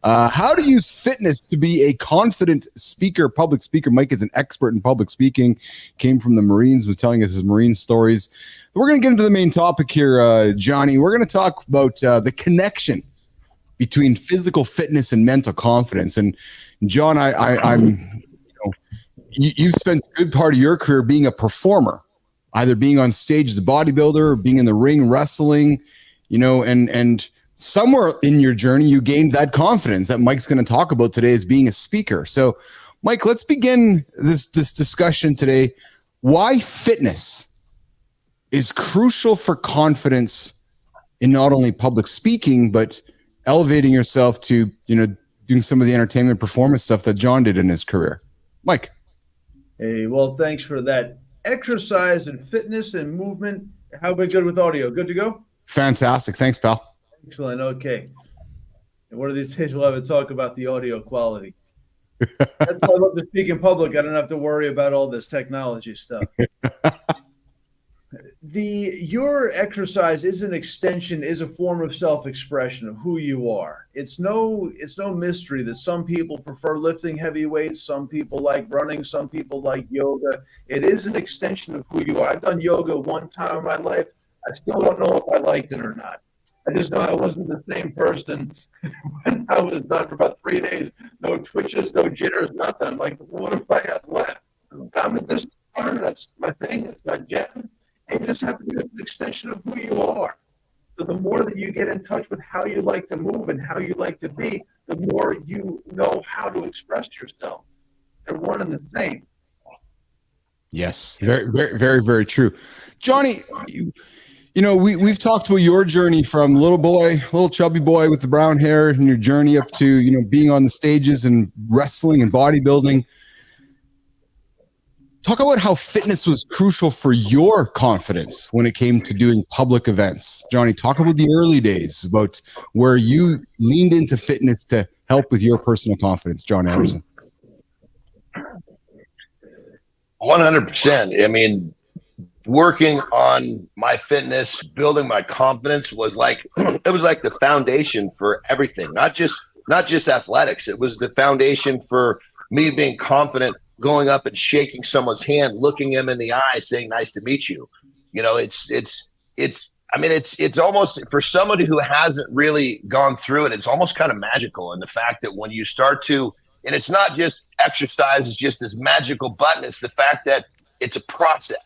A: how to use fitness to be a confident speaker, public speaker. Mike is an expert in public speaking, came from the Marines, was telling us his Marine stories. We're going to get into the main topic here, Johnny. We're going to talk about the connection between physical fitness and mental confidence. And John, you've spent a good part of your career being a performer, either being on stage as a bodybuilder or being in the ring wrestling, and somewhere in your journey, you gained that confidence that Mike's going to talk about today as being a speaker. So, Mike, let's begin this discussion today. Why fitness is crucial for confidence in not only public speaking, but elevating yourself to, doing some of the entertainment performance stuff that John did in his career. Mike.
E: Hey, well, thanks for that. Exercise and fitness and movement. How are we good with audio? Good to go?
A: Fantastic. Thanks, pal.
E: Excellent. Okay. And one of these days we'll have a talk about the audio quality. That's why I love to speak in public. I don't have to worry about all this technology stuff. Your exercise is an extension, is a form of self-expression of who you are. It's no mystery that some people prefer lifting heavy weights, some people like running, some people like yoga. It is an extension of who you are. I've done yoga one time in my life. I still don't know if I liked it or not. I just know I wasn't the same person when I was done for about 3 days. No twitches, no jitters, nothing. I'm like, what if I had left? I'm at this part. That's my thing. It's my jam. And you just have to be an extension of who you are. So the more that you get in touch with how you like to move and how you like to be, the more you know how to express yourself. They're one and the same.
A: Yes, very, very, very, very true. Johnny, we've talked about your journey from little chubby boy with the brown hair, and your journey up to, being on the stages and wrestling and bodybuilding. talk about how fitness was crucial for your confidence when it came to doing public events. Johnny, talk about the early days, about where you leaned into fitness to help with your personal confidence. John Anderson.
D: 100%. I mean, working on my fitness, building my confidence was like it was like the foundation for everything. Not just athletics. It was the foundation for me being confident, going up and shaking someone's hand, looking them in the eye, saying "Nice to meet you." You know, it's almost, for somebody who hasn't really gone through it, it's almost kind of magical. And the fact that when you start to, and it's not just exercise, it's just this magical button. It's the fact that it's a process.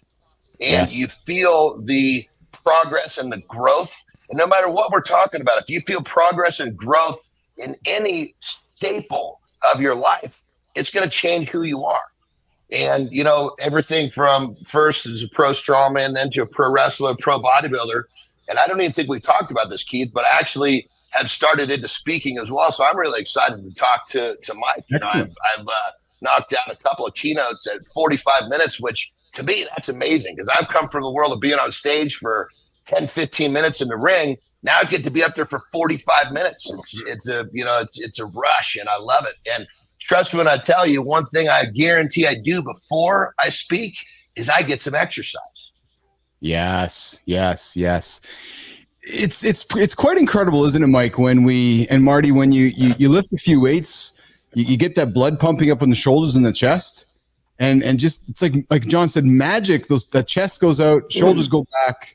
D: And you feel the progress and the growth. And no matter what we're talking about, if you feel progress and growth in any staple of your life, it's going to change who you are. And, you know, everything from first as a pro strongman, then to a pro wrestler, pro bodybuilder. And I don't even think we talked about this, Keith, but I actually have started into speaking as well. So I'm really excited to talk to Mike. You know, I've knocked out a couple of keynotes at 45 minutes, which to me, that's amazing, because I've come from the world of being on stage for 10, 15 minutes in the ring. Now I get to be up there for 45 minutes. It's a rush, and I love it. And trust me when I tell you, one thing I guarantee I do before I speak is I get some exercise.
A: Yes. It's quite incredible, isn't it, Mike? When Marty, when you lift a few weights, you get that blood pumping up on the shoulders and the chest. And just, it's like John said, magic. The chest goes out, shoulders go back.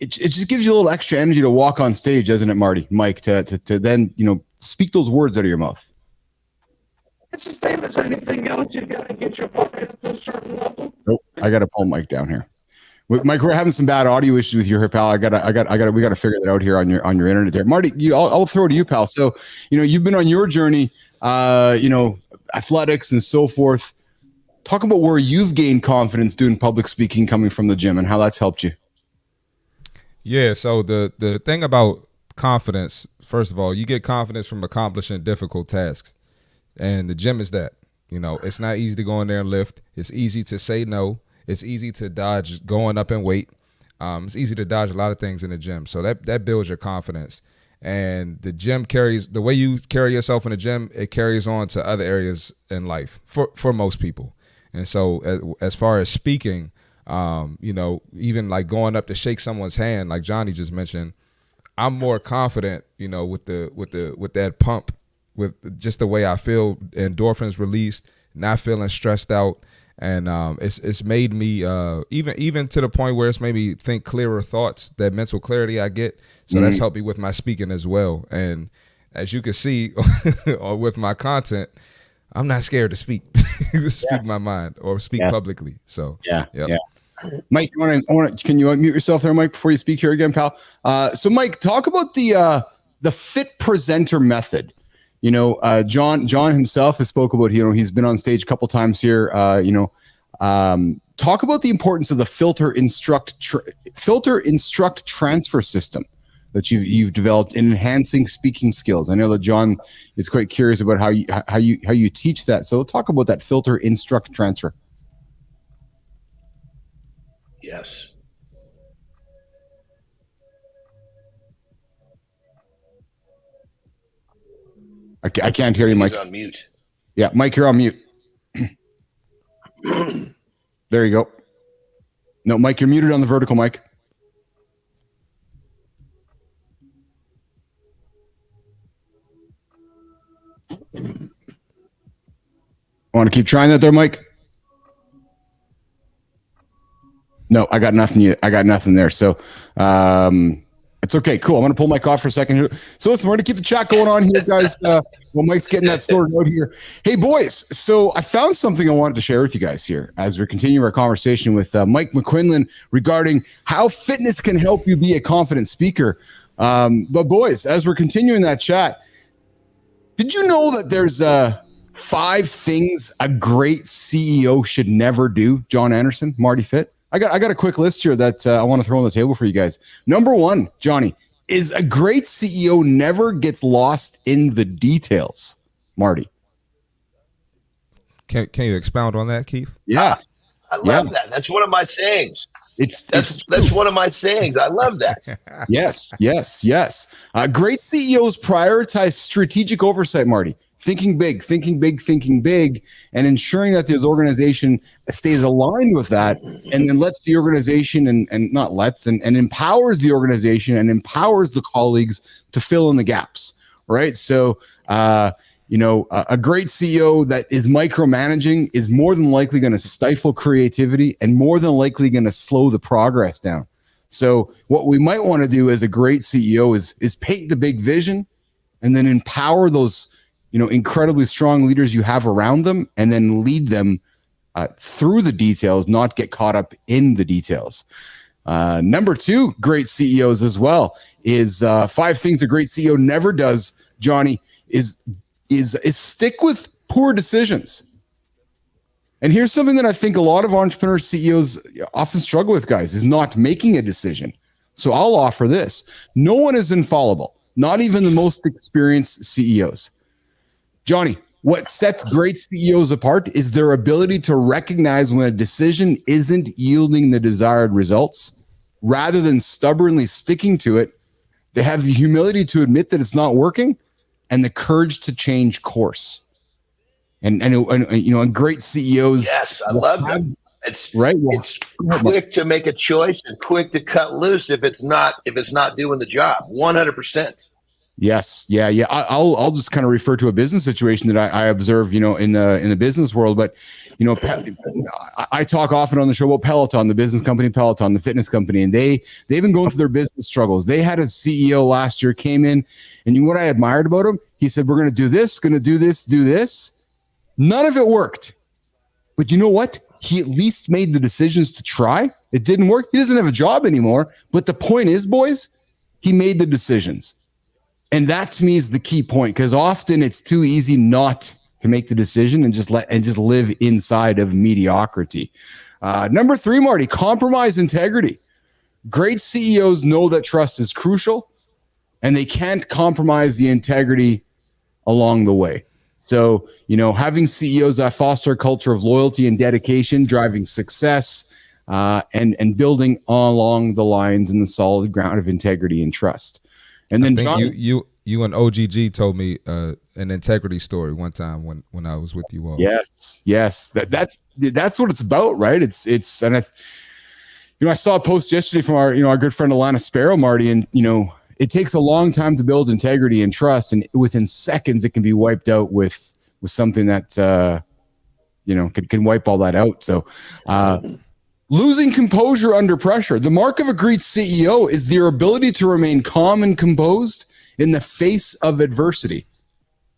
A: It just gives you a little extra energy to walk on stage, doesn't it, Marty? Mike, to then, you know, speak those words out of your mouth.
F: It's the same as anything else. You got to get your body up to a certain level.
A: Nope, I got to pull Mike down here. Mike, we're having some bad audio issues with you here, pal. We got to figure that out here on your internet there. Marty, I'll throw it to you, pal. So, you know, you've been on your journey, you know, athletics and so forth. Talk about where you've gained confidence doing public speaking coming from the gym and how that's helped you.
B: Yeah, so the thing about confidence, first of all, you get confidence from accomplishing difficult tasks. And the gym is that. You know, it's not easy to go in there and lift. It's easy to say no. It's easy to dodge going up in weight. It's easy to dodge a lot of things in the gym. So that builds your confidence. And the gym carries, the way you carry yourself in the gym, it carries on to other areas in life for most people. And so as far as speaking, you know, even like going up to shake someone's hand, like Johnny just mentioned, I'm more confident, you know, with that pump, with just the way I feel, endorphins released, not feeling stressed out. And it's made me even to the point where it's made me think clearer thoughts, that mental clarity I get. So that's helped me with my speaking as well. And as you can see with my content, I'm not scared to speak, speak my mind or speak publicly. So
A: yeah. Mike, can you unmute yourself there, Mike, before you speak here again, pal? So Mike, talk about the fit presenter method. You know, John himself has spoke about, you know, he's been on stage a couple times here. Talk about the importance of the filter instruct transfer system that you've developed in enhancing speaking skills. I know that John is quite curious about how you teach that. So talk about that filter instruct transfer.
D: Yes.
A: I can't hear you, Mike.
D: He's on mute.
A: Yeah, Mike, you're on mute. There you go. No, Mike, you're muted on the vertical mic. Want to keep trying that there, Mike? No, I got nothing. I got nothing there. So it's okay. Cool. I'm going to pull Mike off for a second here. So listen, we're going to keep the chat going on here, guys. While Mike's getting that sorted out here. Hey, boys. So I found something I wanted to share with you guys here as we continue our conversation with Mike McQuinlan regarding how fitness can help you be a confident speaker. But boys, as we're continuing that chat, did you know that there's 5 things a great CEO should never do? John Anderson, Marty Fit. I got a quick list here that I want to throw on the table for you guys. Number 1, Johnny, is a great CEO never gets lost in the details. Marty.
B: Can you expound on that, Keith?
A: Yeah.
D: I love that. That's one of my sayings. That's one of my sayings. I love that.
A: Yes. Great CEOs prioritize strategic oversight, Marty. Thinking big, and ensuring that the organization stays aligned with that, and then lets the organization and empowers the organization and empowers the colleagues to fill in the gaps, right? So, a great CEO that is micromanaging is more than likely going to stifle creativity and more than likely going to slow the progress down. So what we might want to do as a great CEO is paint the big vision and then empower those incredibly strong leaders you have around them, and then lead them through the details, not get caught up in the details. Number 2, great CEOs as well is 5 things a great CEO never does, Johnny, is stick with poor decisions. And here's something that I think a lot of entrepreneur CEOs often struggle with, guys, is not making a decision. So I'll offer this. No one is infallible, not even the most experienced CEOs. Johnny, what sets great CEOs apart is their ability to recognize when a decision isn't yielding the desired results. Rather than stubbornly sticking to it, they have the humility to admit that it's not working and the courage to change course. And great CEOs.
D: Yes, I love that. It's
A: right.
D: It's quick to make a choice and quick to cut loose if it's not doing the job. 100%.
A: Yes. Yeah. I'll just kind of refer to a business situation that I observe, in the business world. But, I talk often on the show about Peloton, the business company Peloton, the fitness company, and they've been going through their business struggles. They had a CEO last year came in, and you know what I admired about him? He said, we're going to do this, do this. None of it worked. But you know what? He at least made the decisions to try. It didn't work. He doesn't have a job anymore. But the point is, boys, he made the decisions. And that to me is the key point, because often it's too easy not to make the decision and just live inside of mediocrity. Number 3, Marty, compromise integrity. Great CEOs know that trust is crucial, and they can't compromise the integrity along the way. So, having CEOs that foster a culture of loyalty and dedication, driving success, and building along the lines in the solid ground of integrity and trust. And then
B: I think you and OGG told me an integrity story one time when I was with you all.
A: Yes. That's what it's about, right? It's and I saw a post yesterday from our good friend Alana Sparrow, Marty, and it takes a long time to build integrity and trust, and within seconds it can be wiped out with something that can wipe all that out. So losing composure under pressure. The mark of a great CEO is their ability to remain calm and composed in the face of adversity.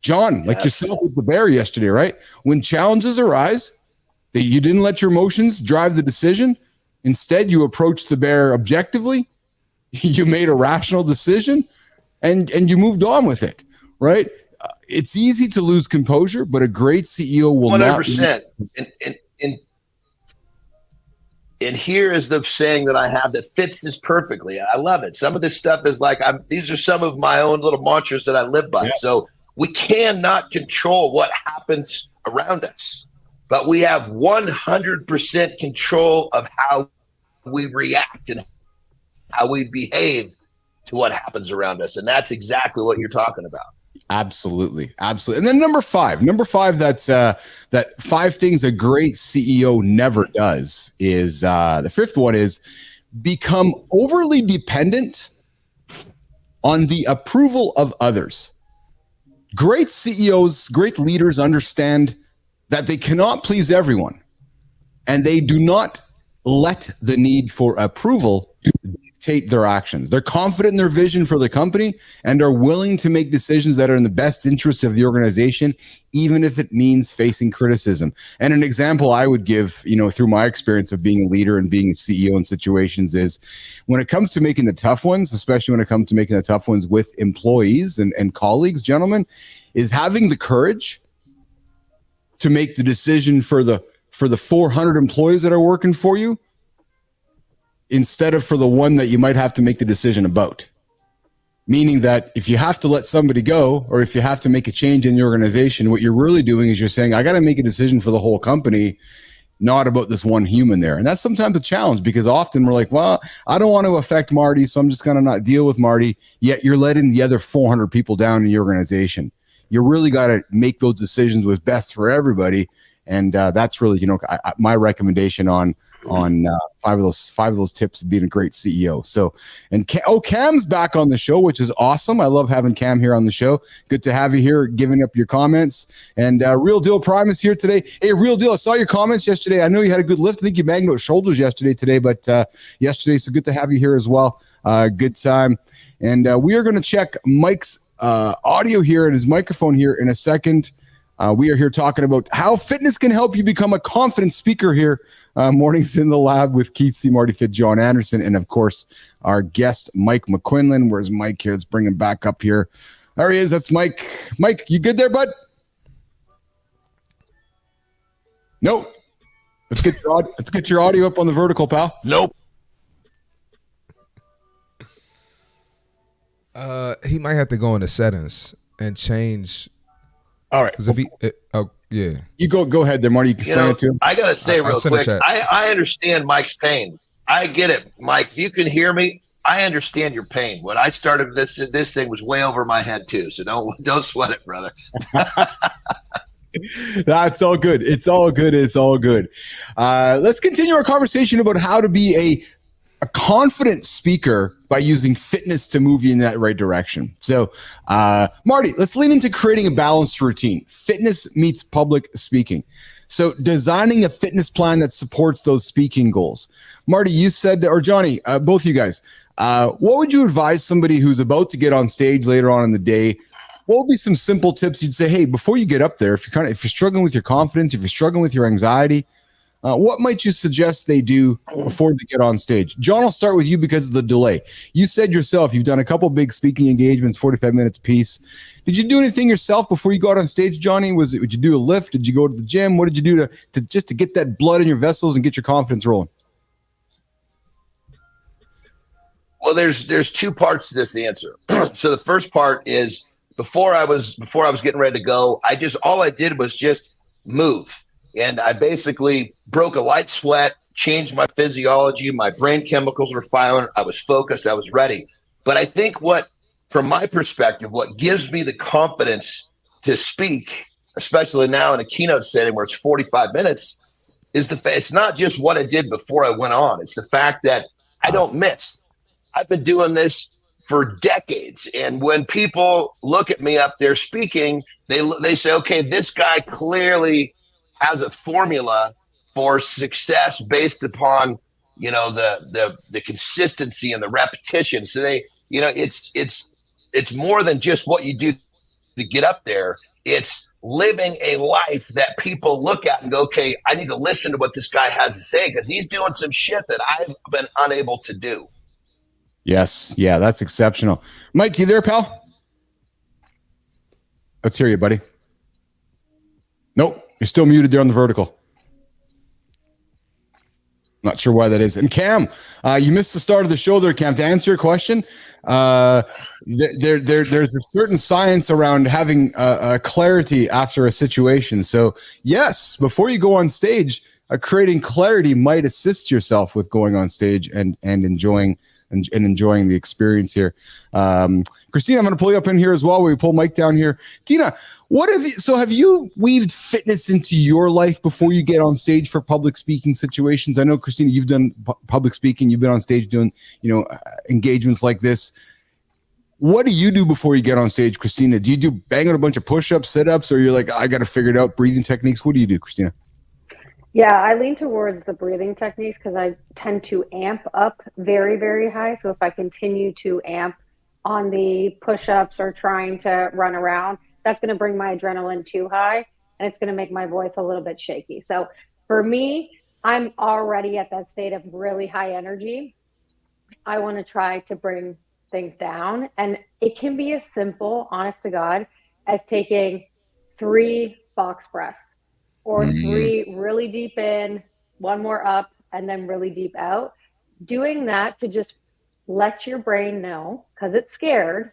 A: John, like yourself with the bear yesterday, right? When challenges arise, you didn't let your emotions drive the decision. Instead, you approached the bear objectively. You made a rational decision, and you moved on with it, right? It's easy to lose composure, but a great CEO will
D: 100%. And here is the saying that I have that fits this perfectly. I love it. Some of this stuff is like, these are some of my own little mantras that I live by. Yeah. So we cannot control what happens around us, but we have 100% control of how we react and how we behave to what happens around us. And that's exactly what you're talking about.
A: Absolutely. And then number five, that's that 5 things a great CEO never does is the 5th one is become overly dependent on the approval of others. Great CEOs, great leaders understand that they cannot please everyone, and they do not let the need for approval dictate their actions. They're confident in their vision for the company and are willing to make decisions that are in the best interest of the organization, even if it means facing criticism. And an example I would give, through my experience of being a leader and being a CEO in situations is when it comes to making the tough ones, especially when it comes to making the tough ones with employees and colleagues, gentlemen, is having the courage to make the decision for the 400 employees that are working for you, instead of for the one that you might have to make the decision about. Meaning that if you have to let somebody go, or if you have to make a change in the organization, what you're really doing is you're saying, I got to make a decision for the whole company, not about this one human there. And that's sometimes a challenge because often we're like, well, I don't want to affect Marty, so I'm just going to not deal with Marty. Yet you're letting the other 400 people down in your organization. You really got to make those decisions what's best for everybody. And that's really, my recommendation on five of those tips of being a great CEO. So, and Cam's back on the show, which is awesome. I love having Cam here on the show. Good to have you here, giving up your comments. And Real Deal Prime is here today. Hey, Real Deal, I saw your comments yesterday. I know you had a good lift. I think you banged out shoulders today, but yesterday. So good to have you here as well. Good time. And we are going to check Mike's audio here and his microphone here in a second. We are here talking about how fitness can help you become a confident speaker here. Mornings in the Lab with Keith C. Marty Fit, John Anderson, and of course, our guest, Mike McQuinlan. Where's Mike here? Let's bring him back up here. There he is. That's Mike. Mike, you good there, bud? Nope. Let's get your audio up on the vertical, pal.
D: Nope.
B: He might have to go into settings and change.
A: All right.
B: Because if he, yeah.
A: You go ahead there, Marty. You can explain it to him.
D: I got to say real quick, I understand Mike's pain. I get it, Mike. If you can hear me, I understand your pain. When I started this thing was way over my head too. So don't sweat it, brother.
A: That's all good. It's all good. It's all good. Let's continue our conversation about how to be a confident speaker by using fitness to move you in that right direction. So, Marty, let's lean into creating a balanced routine. Fitness meets public speaking. So designing a fitness plan that supports those speaking goals. Marty, you said, or Johnny, both of you guys, what would you advise somebody who's about to get on stage later on in the day? What would be some simple tips you'd say, hey, before you get up there, if you're struggling with your confidence, if you're struggling with your anxiety, what might you suggest they do before they get on stage? John, I'll start with you because of the delay. You said yourself you've done a couple big speaking engagements, 45 minutes apiece. Did you do anything yourself before you got on stage, Johnny? Would you do a lift? Did you go to the gym? What did you do to get that blood in your vessels and get your confidence rolling?
D: Well, there's two parts to this answer. So the first part is before I was getting ready to go, all I did was just move. And I basically broke a light sweat, changed my physiology. My brain chemicals were firing. I was focused. I was ready. But I think from my perspective, what gives me the confidence to speak, especially now in a keynote setting where it's 45 minutes, is it's not just what I did before I went on. It's the fact that I don't miss. I've been doing this for decades. And when people look at me up there speaking, they say, okay, this guy clearly has a formula for success based upon, the consistency and the repetition. So it's more than just what you do to get up there. It's living a life that people look at and go, okay, I need to listen to what this guy has to say because he's doing some shit that I've been unable to do.
A: Yes. Yeah, that's exceptional. Mike, you there, pal? Let's hear you, buddy. Nope. You're still muted there on the vertical. Not sure why that is. And Cam, you missed the start of the show there, Cam. To answer your question, there's a certain science around having clarity after a situation. So yes, before you go on stage, creating clarity might assist yourself with going on stage and enjoying the experience here. Christina, I'm going to pull you up in here as well. We pull Mike down here. Tina, have you weaved fitness into your life before you get on stage for public speaking situations? I know, Christina, you've done public speaking. You've been on stage doing, engagements like this. What do you do before you get on stage, Christina? Do you bang out a bunch of push-ups, sit-ups, or you're like, I got to figure it out, breathing techniques? What do you do, Christina?
C: Yeah, I lean towards the breathing techniques because I tend to amp up very, very high. So if I continue to amp on the push-ups or trying to run around, that's going to bring my adrenaline too high and it's going to make my voice a little bit shaky. So for me, I'm already at that state of really high energy. I want to try to bring things down. And it can be as simple, honest to God, as taking 3 box breaths. Or 3 really deep in, 1 more up, and then really deep out. Doing that to just let your brain know, because it's scared,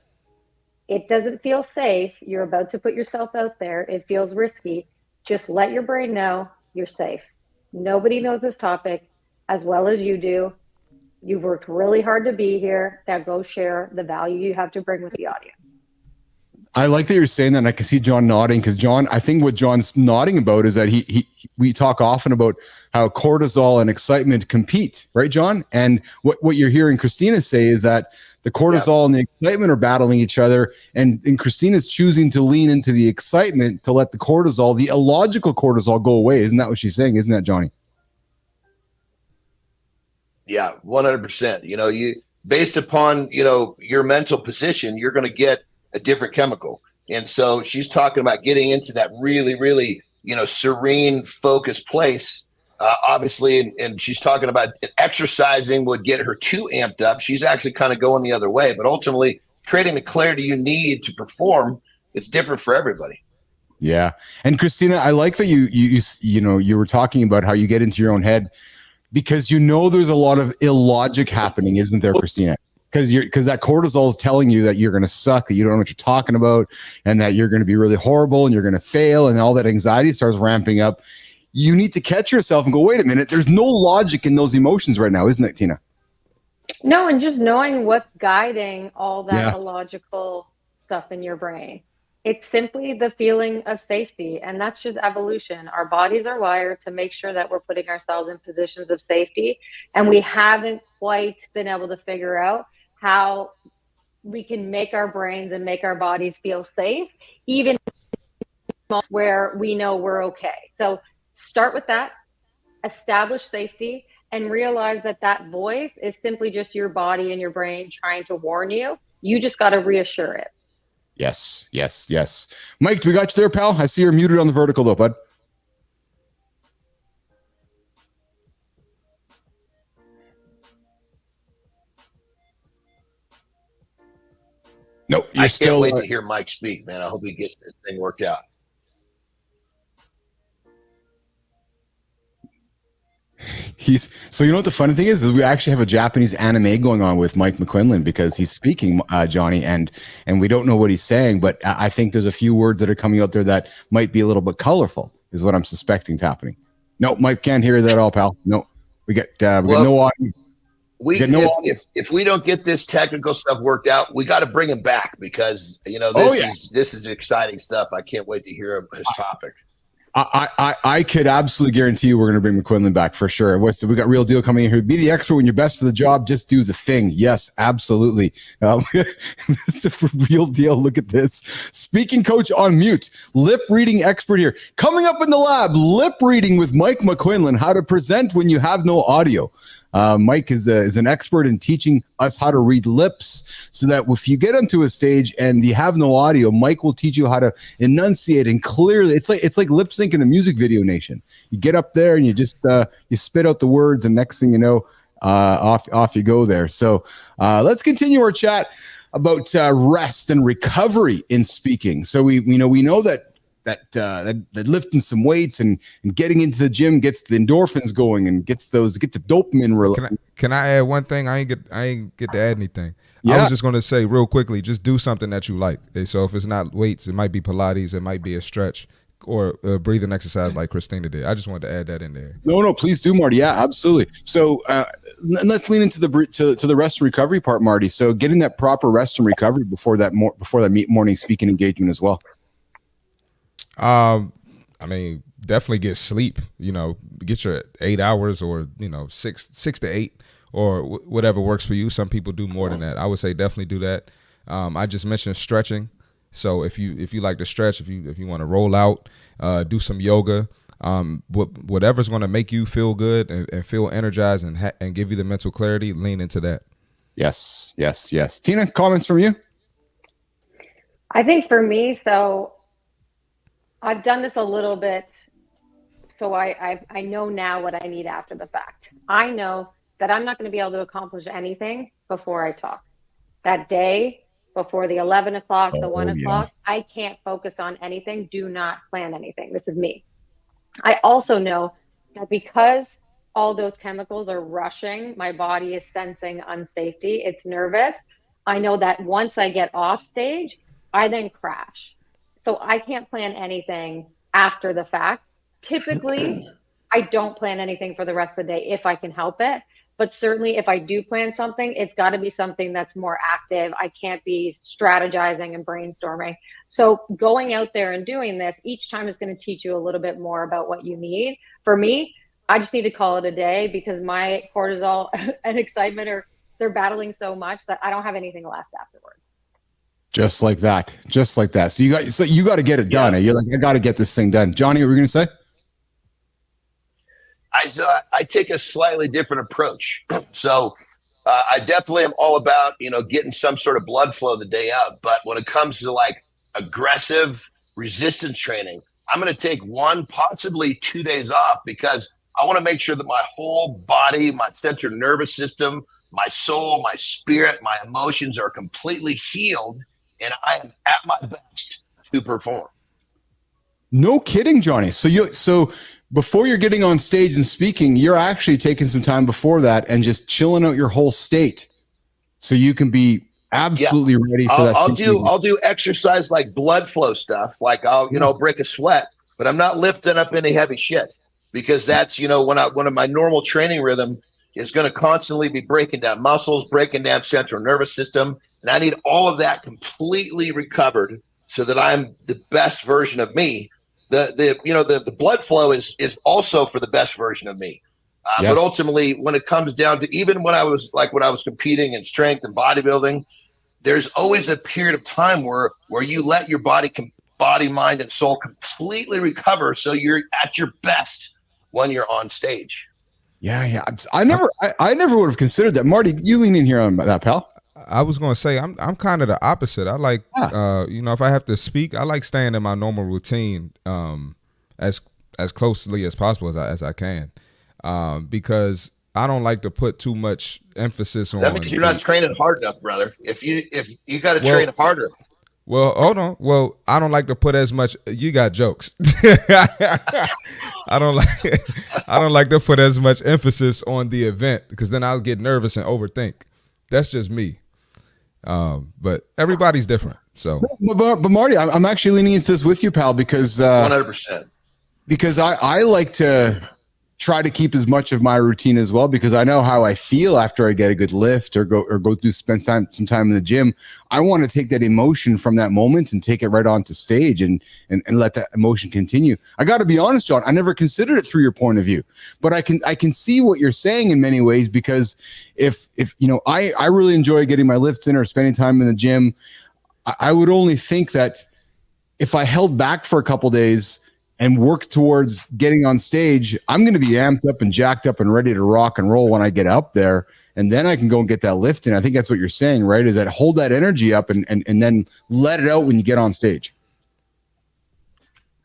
C: it doesn't feel safe. You're about to put yourself out there. It feels risky. Just let your brain know you're safe. Nobody knows this topic as well as you do. You've worked really hard to be here. Now go share the value you have to bring with the audience.
A: I like that you're saying that, and I can see John nodding, because John, I think what John's nodding about is that we talk often about how cortisol and excitement compete, right, John? And what you're hearing Christina say is that the cortisol and the excitement are battling each other, and Christina's choosing to lean into the excitement to let the cortisol, the illogical cortisol, go away. Isn't that what she's saying? Isn't that, Johnny?
D: Yeah, 100%. You based upon, your mental position, you're going to get a different chemical. And so she's talking about getting into that really, really, serene, focused place. Obviously, and she's talking about exercising would get her too amped up. She's actually kind of going the other way, but ultimately creating the clarity you need to perform, it's different for everybody.
A: Yeah. And Christina, I like that you were talking about how you get into your own head, because there's a lot of illogic happening, isn't there, Christina? Because that cortisol is telling you that you're going to suck, that you don't know what you're talking about, and that you're going to be really horrible and you're going to fail, and all that anxiety starts ramping up. You need to catch yourself and go, wait a minute, there's no logic in those emotions right now, isn't it, Tina?
C: No, and just knowing what's guiding all that illogical stuff in your brain. It's simply the feeling of safety, and that's just evolution. Our bodies are wired to make sure that we're putting ourselves in positions of safety, and we haven't quite been able to figure out how we can make our brains and make our bodies feel safe, even where we know we're okay. So start with that, establish safety, and realize that voice is simply just your body and your brain trying to warn you. You just got to reassure it.
A: Yes. Mike, we got you there, pal? I see you're muted on the vertical, though, bud. Nope,
D: I can't wait to hear Mike speak, man. I hope he gets this thing worked out.
A: So you know what the funny thing is we actually have a Japanese anime going on with Mike McQuinlan, because he's speaking, Johnny, and we don't know what he's saying, but I think there's a few words that are coming out there that might be a little bit colorful, is what I'm suspecting is happening. No, Mike can't hear that at all, pal. No, we got no audio.
D: If we don't get this technical stuff worked out, we got to bring him back, because this is exciting stuff. I can't wait to hear his topic.
A: I could absolutely guarantee you we're going to bring McQuinlan back for sure. We got Real Deal coming in here. Be the expert when you're best for the job. Just do the thing. Yes, absolutely. This is Real Deal. Look at this. Speaking coach on mute. Lip reading expert here. Coming up in the lab, lip reading with Mike McQuinlan. How to present when you have no audio. Mike is an expert in teaching us how to read lips, so that if you get onto a stage and you have no audio, Mike will teach you how to enunciate and clearly. It's like lip sync in a music video, nation. You get up there and you just you spit out the words, and next thing you know, off you go there. So let's continue our chat about rest and recovery in speaking. So we know that lifting some weights and getting into the gym gets the endorphins going and get the dopamine.
B: Can I add one thing? I ain't get to add anything.
A: Yeah.
B: I was just going to say real quickly, just do something that you like. Okay, so if it's not weights, it might be Pilates, it might be a stretch, or a breathing exercise like Christina did. I just wanted to add that in there.
A: No, please do, Marty. Yeah, absolutely. So let's lean into the rest and recovery part, Marty. So getting that proper rest and recovery before that morning speaking engagement as well.
B: I mean, definitely get sleep, get your 8 hours, or, 6 to 8, or whatever works for you. Some people do more than that. I would say definitely do that. I just mentioned stretching. So if you like to stretch, if you want to roll out, do some yoga, whatever's going to make you feel good and feel energized and give you the mental clarity, lean into that.
A: Yes. Tina, comments from you?
C: I think for me, so I've done this a little bit, so I know now what I need after the fact. I know that I'm not going to be able to accomplish anything before I talk. That day, before the 11 o'clock, the 1 o'clock, I can't focus on anything. Do not plan anything. This is me. I also know that because all those chemicals are rushing, my body is sensing unsafety. It's nervous. I know that once I get off stage, I then crash. So I can't plan anything after the fact. Typically, I don't plan anything for the rest of the day if I can help it. But certainly if I do plan something, it's got to be something that's more active. I can't be strategizing and brainstorming. So going out there and doing this each time is going to teach you a little bit more about what you need. For me, I just need to call it a day because my cortisol and excitement they're battling so much that I don't have anything left afterwards.
A: Just like that. Just like that. So you got to get it done. You're like, I got to get this thing done. Johnny, what were you going to say?
D: I take a slightly different approach. So I definitely am all about, getting some sort of blood flow the day out. But when it comes to like aggressive resistance training, I'm going to take 1, possibly 2 days off because I want to make sure that my whole body, my central nervous system, my soul, my spirit, my emotions are completely healed and I am at my best to perform.
A: No kidding, Johnny. So before you're getting on stage and speaking, you're actually taking some time before that and just chilling out your whole state so you can be absolutely ready for that.
D: I'll do exercise like blood flow stuff. Like I'll break a sweat, but I'm not lifting up any heavy shit because that's, one of my normal training rhythm is going to constantly be breaking down muscles, breaking down central nervous system. And I need all of that completely recovered so that I'm the best version of me. The blood flow is also for the best version of me. But ultimately, when it comes down to even when I was competing in strength and bodybuilding, there's always a period of time where you let your body, mind, and soul completely recover, so you're at your best when you're on stage.
A: Yeah. I never would have considered that. Marty, you lean in here on that, pal.
B: I was going to say I'm kind of the opposite. I like if I have to speak, I like staying in my normal routine as closely as possible as I can because I don't like to put too much emphasis on.
D: That means you're not training hard enough, brother. If you got to train harder.
B: Well, hold on. Well, I don't like to put as much. You got jokes. I don't like to put as much emphasis on the event because then I'll get nervous and overthink. That's just me. But everybody's different. So,
A: but Marty, I'm actually leaning into this with you, pal, because
D: 100%.
A: Because I like to try to keep as much of my routine as well because I know how I feel after I get a good lift or go spend some time in the gym. I want to take that emotion from that moment and take it right onto stage and let that emotion continue. I got to be honest, John, I never considered it through your point of view, but I can see what you're saying in many ways because if I really enjoy getting my lifts in or spending time in the gym. I would only think that if I held back for a couple days and work towards getting on stage, I'm going to be amped up and jacked up and ready to rock and roll when I get up there. And then I can go and get that lift in. I think that's what you're saying, right? Is that hold that energy up and then let it out when you get on stage.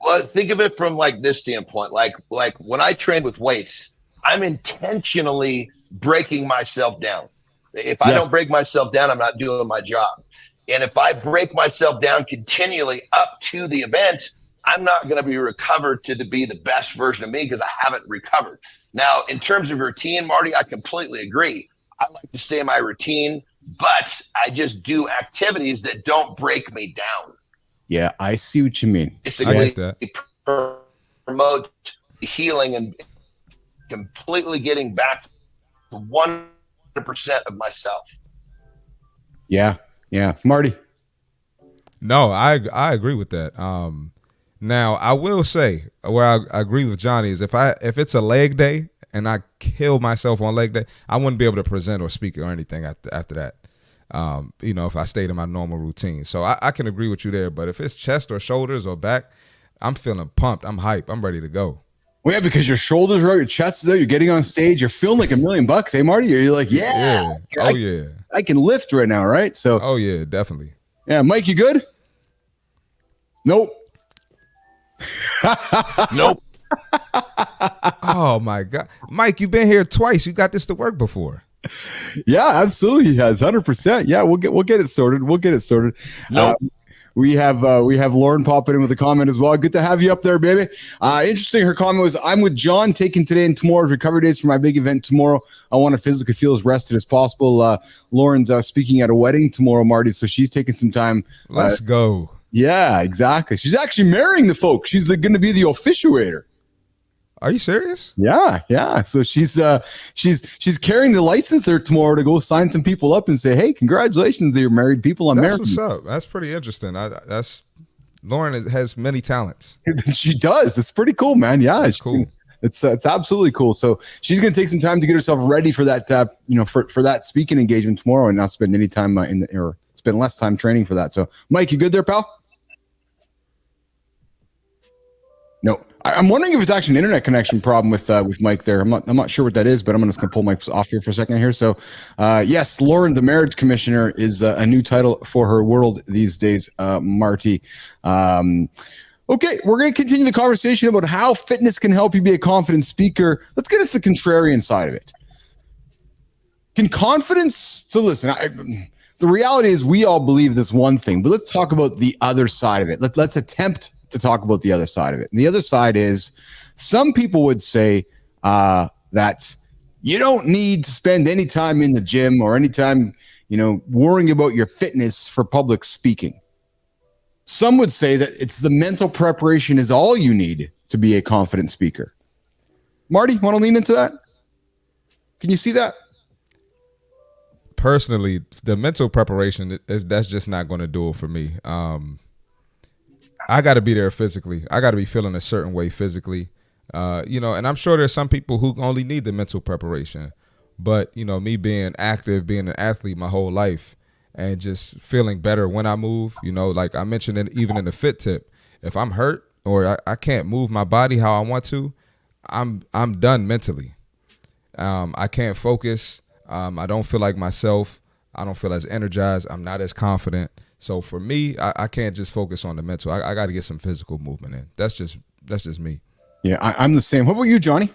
D: Well, think of it from like this standpoint. Like when I train with weights, I'm intentionally breaking myself down. If I don't break myself down, I'm not doing my job. And if I break myself down continually up to the event, I'm not going to be recovered to be the best version of me because I haven't recovered. Now, in terms of routine, Marty, I completely agree. I like to stay in my routine, but I just do activities that don't break me down.
A: Yeah, I see what you mean.
D: Basically, promote healing and completely getting back to 100% of myself.
A: Yeah. Marty?
B: No, I agree with that. Now, I will say where I agree with Johnny is if it's a leg day and I kill myself on leg day, I wouldn't be able to present or speak or anything after that. If I stayed in my normal routine. So I can agree with you there. But if it's chest or shoulders or back, I'm feeling pumped. I'm hype. I'm ready to go.
A: Well, yeah, because your shoulders are out, your chest is out, you're getting on stage, you're feeling like $1 million, hey, Marty? You're like, I can lift right now, right? So,
B: oh yeah, definitely.
A: Yeah, Mike, you good? Nope.
D: Nope.
B: Oh my God, Mike, you've been here twice. You got this to work before.
A: Yeah, absolutely. He has 100%. Yeah, we'll get it sorted.
D: Nope.
A: We have Lauren popping in with a comment as well. Good to have you up there, baby. Interesting. Her comment was, I'm with John, taking today and tomorrow's recovery days for my big event tomorrow. I want to physically feel as rested as possible. Lauren's speaking at a wedding tomorrow, Marty, so she's taking some time.
B: Let's go.
A: Yeah, exactly. She's actually marrying the folks. She's going to be the officiator.
B: Are you serious?
A: Yeah. So she's carrying the license there tomorrow to go sign some people up and say, hey, congratulations, they're married people. I'm
B: That's
A: married.
B: what's up. That's pretty interesting. Lauren has many talents.
A: She does. It's pretty cool, man. Yeah,
B: it's cool.
A: It's absolutely cool. So she's going to take some time to get herself ready for that, for that speaking engagement tomorrow, and not spend any time or spend less time training for that. So, Mike, you good there, pal? No, I'm wondering if it's actually an internet connection problem with Mike there. I'm not sure what that is, but I'm just going to pull Mike off here for a second here. So, yes, Lauren, the marriage commissioner, is a new title for her world these days, Marty. Okay, we're going to continue the conversation about how fitness can help you be a confident speaker. Let's get into the contrarian side of it. Can confidence? So listen, the reality is we all believe this one thing, but let's talk about the other side of it. Let's attempt to talk about the other side of it. And the other side is some people would say that you don't need to spend any time in the gym or any time, worrying about your fitness for public speaking. Some would say that it's the mental preparation is all you need to be a confident speaker. Marty, want to lean into that? Can you see that?
B: Personally, the mental preparation that's just not going to do it for me. I got to be there physically. I got to be feeling a certain way physically, and I'm sure there's some people who only need the mental preparation. But, me being active, being an athlete my whole life, and just feeling better when I move, like I mentioned even in the fit tip, if I'm hurt or I can't move my body how I want to, I'm done mentally. I can't focus. I don't feel like myself. I don't feel as energized. I'm not as confident. So for me, I can't just focus on the mental. I got to get some physical movement in. That's just me.
A: Yeah, I'm the same. What about you, Johnny?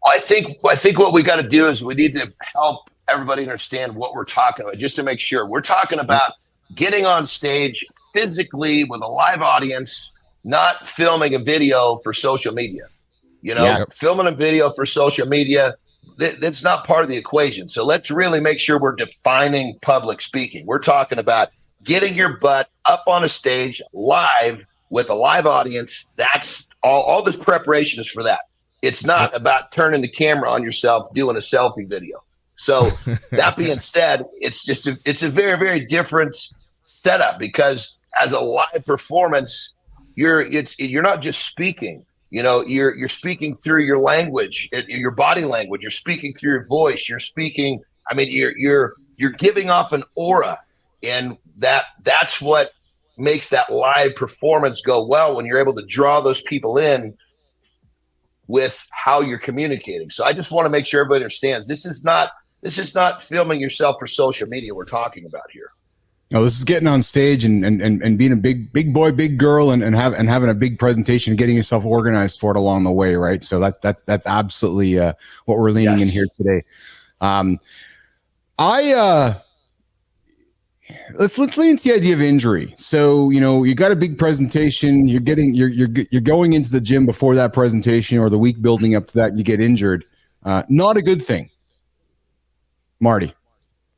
D: I think what we got to do is we need to help everybody understand what we're talking about, just to make sure. We're talking about getting on stage physically with a live audience, not filming a video for social media. Filming a video for social media, that's not part of the equation. So let's really make sure we're defining public speaking. We're talking about getting your butt up on a stage live with a live audience. That's all this preparation is for that. It's not about turning the camera on yourself, doing a selfie video. So that being said, it's a very, very different setup, because as a live performance, you're not just speaking. You're speaking through your language, your body language. You're speaking through your voice. You're speaking. I mean, you're giving off an aura, and that's what makes that live performance go well, when you're able to draw those people in with how you're communicating. So I just want to make sure everybody understands this is not filming yourself for social media we're talking about here.
A: No, this is getting on stage and being a big boy, big girl, and having a big presentation, getting yourself organized for it along the way, right? So that's absolutely what we're leaning in here today. Let's lean into the idea of injury. So you got a big presentation, you're going into the gym before that presentation or the week building up to that, you get injured. Not a good thing. Marty,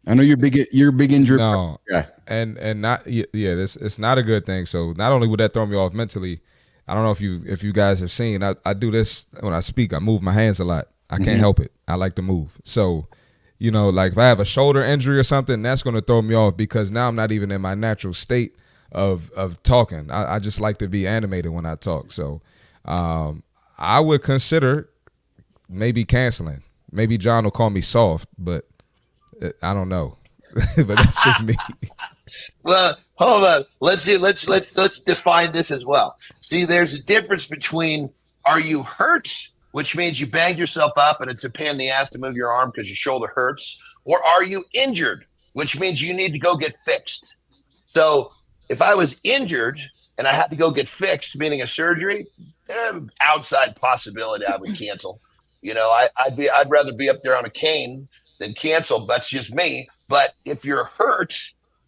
A: I know you're big injury.
B: No, guy. And not it's not a good thing. So not only would that throw me off mentally, I don't know if you guys have seen, I do this when I speak. I move my hands a lot. I can't help it. I like to move. So, like if I have a shoulder injury or something, that's going to throw me off, because now I'm not even in my natural state of talking. I just like to be animated when I talk. So I would consider maybe canceling. Maybe John will call me soft, but I don't know. But that's just me.
D: Well, hold on. Let's see. Let's define this as well. See, there's a difference between, are you hurt, which means you banged yourself up and it's a pain in the ass to move your arm because your shoulder hurts, or are you injured, which means you need to go get fixed. So if I was injured and I had to go get fixed, meaning a surgery, outside possibility I would cancel. I'd rather be up there on a cane than cancel. That's just me. But if you're hurt,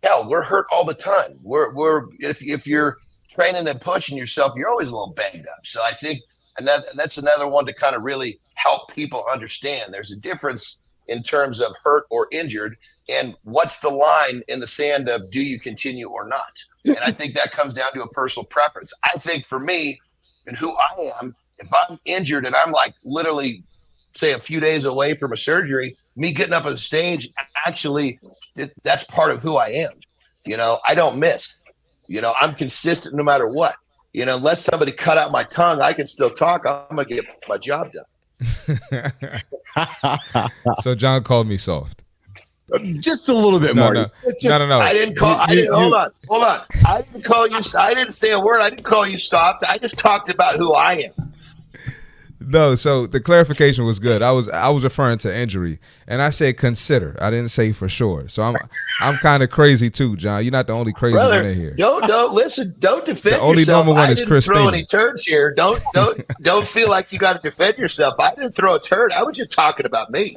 D: hell, we're hurt all the time. If you're training and pushing yourself, you're always a little banged up. So I think, and that's another one to kind of really help people understand. There's a difference in terms of hurt or injured, and what's the line in the sand of do you continue or not? And I think that comes down to a personal preference. I think for me and who I am, If I'm injured and I'm like literally, say, a few days away from a surgery, me getting up on the stage, actually, that's part of who I am. I don't miss. I'm consistent no matter what. Unless somebody cut out my tongue, I can still talk. I'm going to get my job done.
B: So John called me soft.
A: Just a little bit, Marty.
B: No.
D: I didn't call. Hold on. I didn't call you. I didn't say a word. I didn't call you soft. I just talked about who I am.
B: No, so the clarification was good. I was referring to injury, and I said consider. I didn't say for sure. So I'm kind of crazy too, John. You're not the only crazy one in here.
D: Don't listen. Don't defend
B: the only
D: yourself.
B: normal one
D: I
B: is
D: didn't
B: Christina.
D: throw any turds here. Don't feel like you got to defend yourself. I didn't throw a turd. I was just talking about me.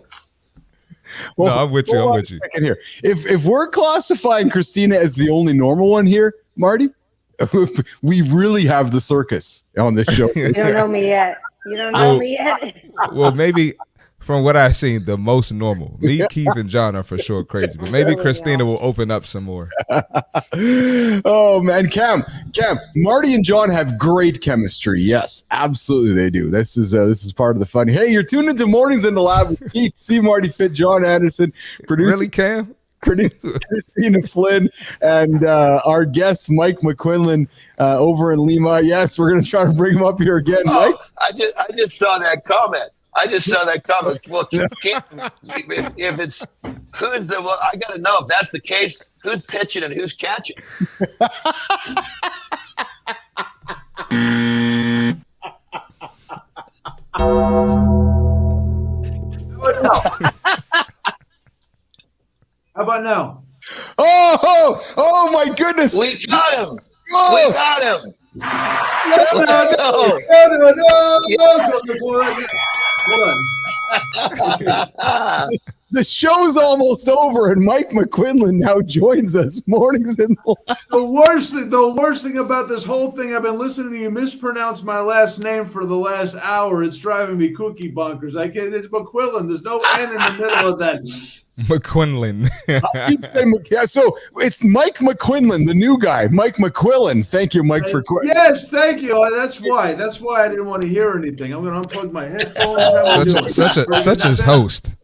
B: Well, no, I'm with you. I'm with you.
A: Here. If we're classifying Christina as the only normal one here, Marty, we really have the circus on this show.
C: You don't know me yet. You don't know me yet.
B: Well, maybe from what I've seen, the most normal. Me, Keith, and John are for sure crazy, but maybe Christina will open up some more.
A: Oh man, Cam, Marty and John have great chemistry. Yes, absolutely they do. This is part of the fun. Hey, you're tuned into Mornings in the Lab with Keith, C. Marty Fit, John Anderson, producer.
B: Really, Cam?
A: Christina Flynn, and our guest Mike McQuinlan over in Lima. Yes, we're going to try to bring him up here again. Mike,
D: I just saw that comment. Well, if it's who's the, well, I got to know if that's the case. Who's pitching and who's catching?
E: How about now?
A: Oh my goodness.
D: We got him.
A: Oh.
D: We got him.
E: Let's go. Hold on.
A: The show's almost over, and Mike McQuinlan now joins us. Mornings in the Lab.
E: The worst thing about this whole thing, I've been listening to you mispronounce my last name for the last hour. It's driving me cookie bonkers. It's McQuillan. There's no N in the middle of that.
B: McQuinlan.
A: Yeah, so it's Mike McQuinlan, the new guy. Mike McQuillan. Thank you, Mike, for quitting.
E: Yes, thank you. That's why I didn't want to hear anything. I'm going to unplug my headphones.
B: Such a host.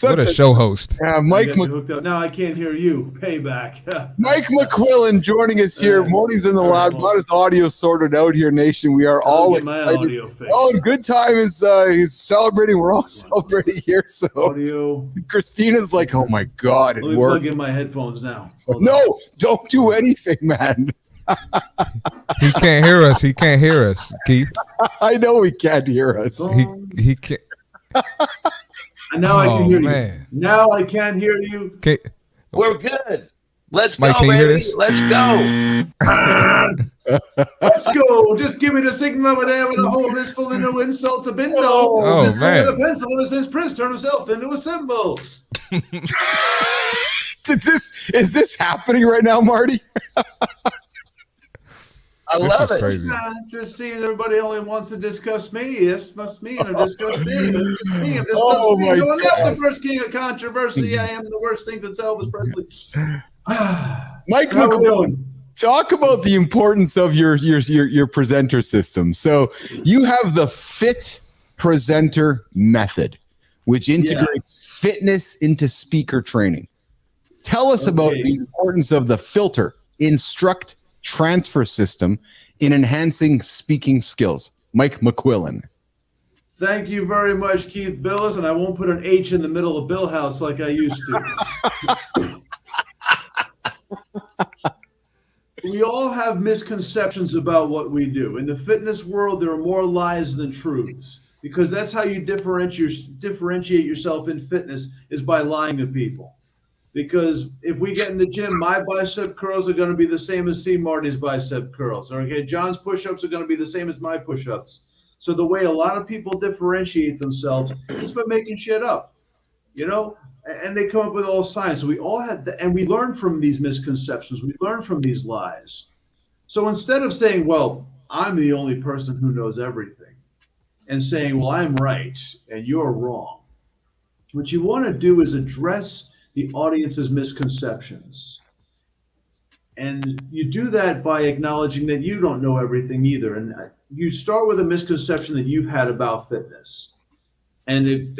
B: What a show host.
E: Mike now I can't hear you. Payback.
A: Mike McQuillan joining us here. Mornings in the Lab. Got his audio sorted out here, nation. We are all excited. Good time is he's celebrating. We're all celebrating here. So
E: audio.
A: Christina's like, oh my God, it
E: worked. Plug in my headphones now.
A: No, don't do anything, man.
B: He can't hear us. He can't hear us, Keith.
A: I know he can't hear us.
B: He can't.
E: And now I can hear you. Now I can't hear you.
B: Okay.
D: We're good. Let's
B: Mike,
D: go, baby. Let's go.
E: Let's go. Just give me the signal of an am and a hole this full of no insults a bingo.
B: Oh, man.
E: A pencil ever since Prince turned himself into a symbol.
A: Is this happening right now, Marty?
D: I love it.
B: Crazy.
E: Just seeing everybody only wants to discuss me. This must mean I'm discussing me. I'm just
A: my
E: going
A: God.
E: up the first king of controversy. I am the worst thing since Elvis Presley.
A: Mike McQuillan, talk about the importance of your presenter system. So you have the Fit Presenter method, which integrates fitness into speaker training. Tell us about the importance of the filter, instruct, transfer system in enhancing speaking skills. Mike McQuillan.
E: Thank you very much, Keith Bilous, and I won't put an H in the middle of Bill House like I used to. We all have misconceptions about what we do. In the fitness world, there are more lies than truths, because that's how you differentiate yourself in fitness, is by lying to people. Because if we get in the gym, my bicep curls are going to be the same as C. Marty's bicep curls. Okay, John's push-ups are going to be the same as my push-ups. So the way a lot of people differentiate themselves is by making shit up, and they come up with all science. So we all had and we learn from these misconceptions. We learn from these lies. So instead of saying, well, I'm the only person who knows everything, and saying, well, I'm right and you're wrong, what you want to do is address the audience's misconceptions And you do that by acknowledging that you don't know everything either. And you start with a misconception that you've had about fitness. And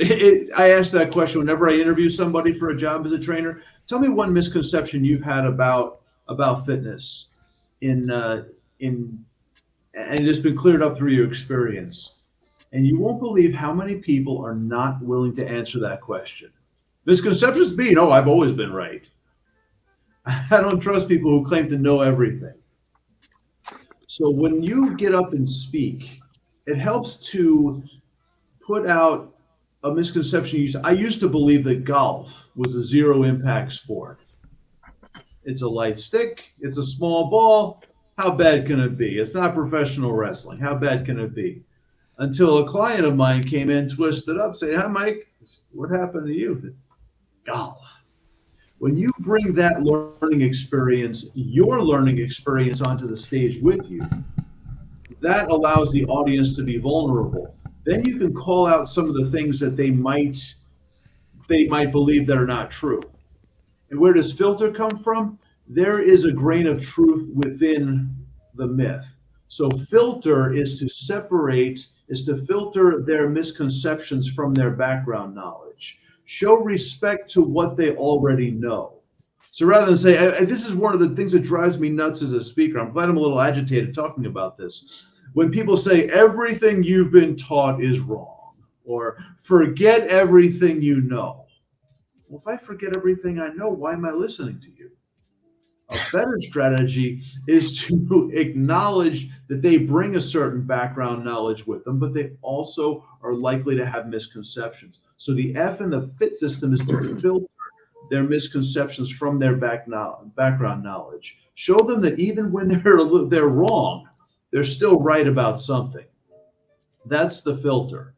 E: I ask that question whenever I interview somebody for a job as a trainer. Tell me one misconception you've had about fitness and it's been cleared up through your experience. And you won't believe how many people are not willing to answer that question. Misconceptions being, oh, I've always been right. I don't trust people who claim to know everything. So when you get up and speak, it helps to put out a misconception. I used to believe that golf was a zero impact sport. It's a light stick, it's a small ball. How bad can it be? It's not professional wrestling. How bad can it be? Until a client of mine came in, twisted up, saying, "Hi, Mike, what happened to you?" Golf. When you bring that learning experience, your learning experience onto the stage with you, that allows the audience to be vulnerable. Then you can call out some of the things that they might believe that are not true. And where does filter come from? There is a grain of truth within the myth. So filter is to filter their misconceptions from their background knowledge. Show respect to what they already know. So rather than say, this is one of the things that drives me nuts as a speaker. I'm glad I'm a little agitated talking about this. When people say everything you've been taught is wrong, or forget everything you know. Well, if I forget everything I know, why am I listening to you? A better strategy is to acknowledge that they bring a certain background knowledge with them, but they also are likely to have misconceptions. So the F in the FIT system is to filter their misconceptions from their background knowledge. Show them that even when they're wrong, they're still right about something. That's the filter.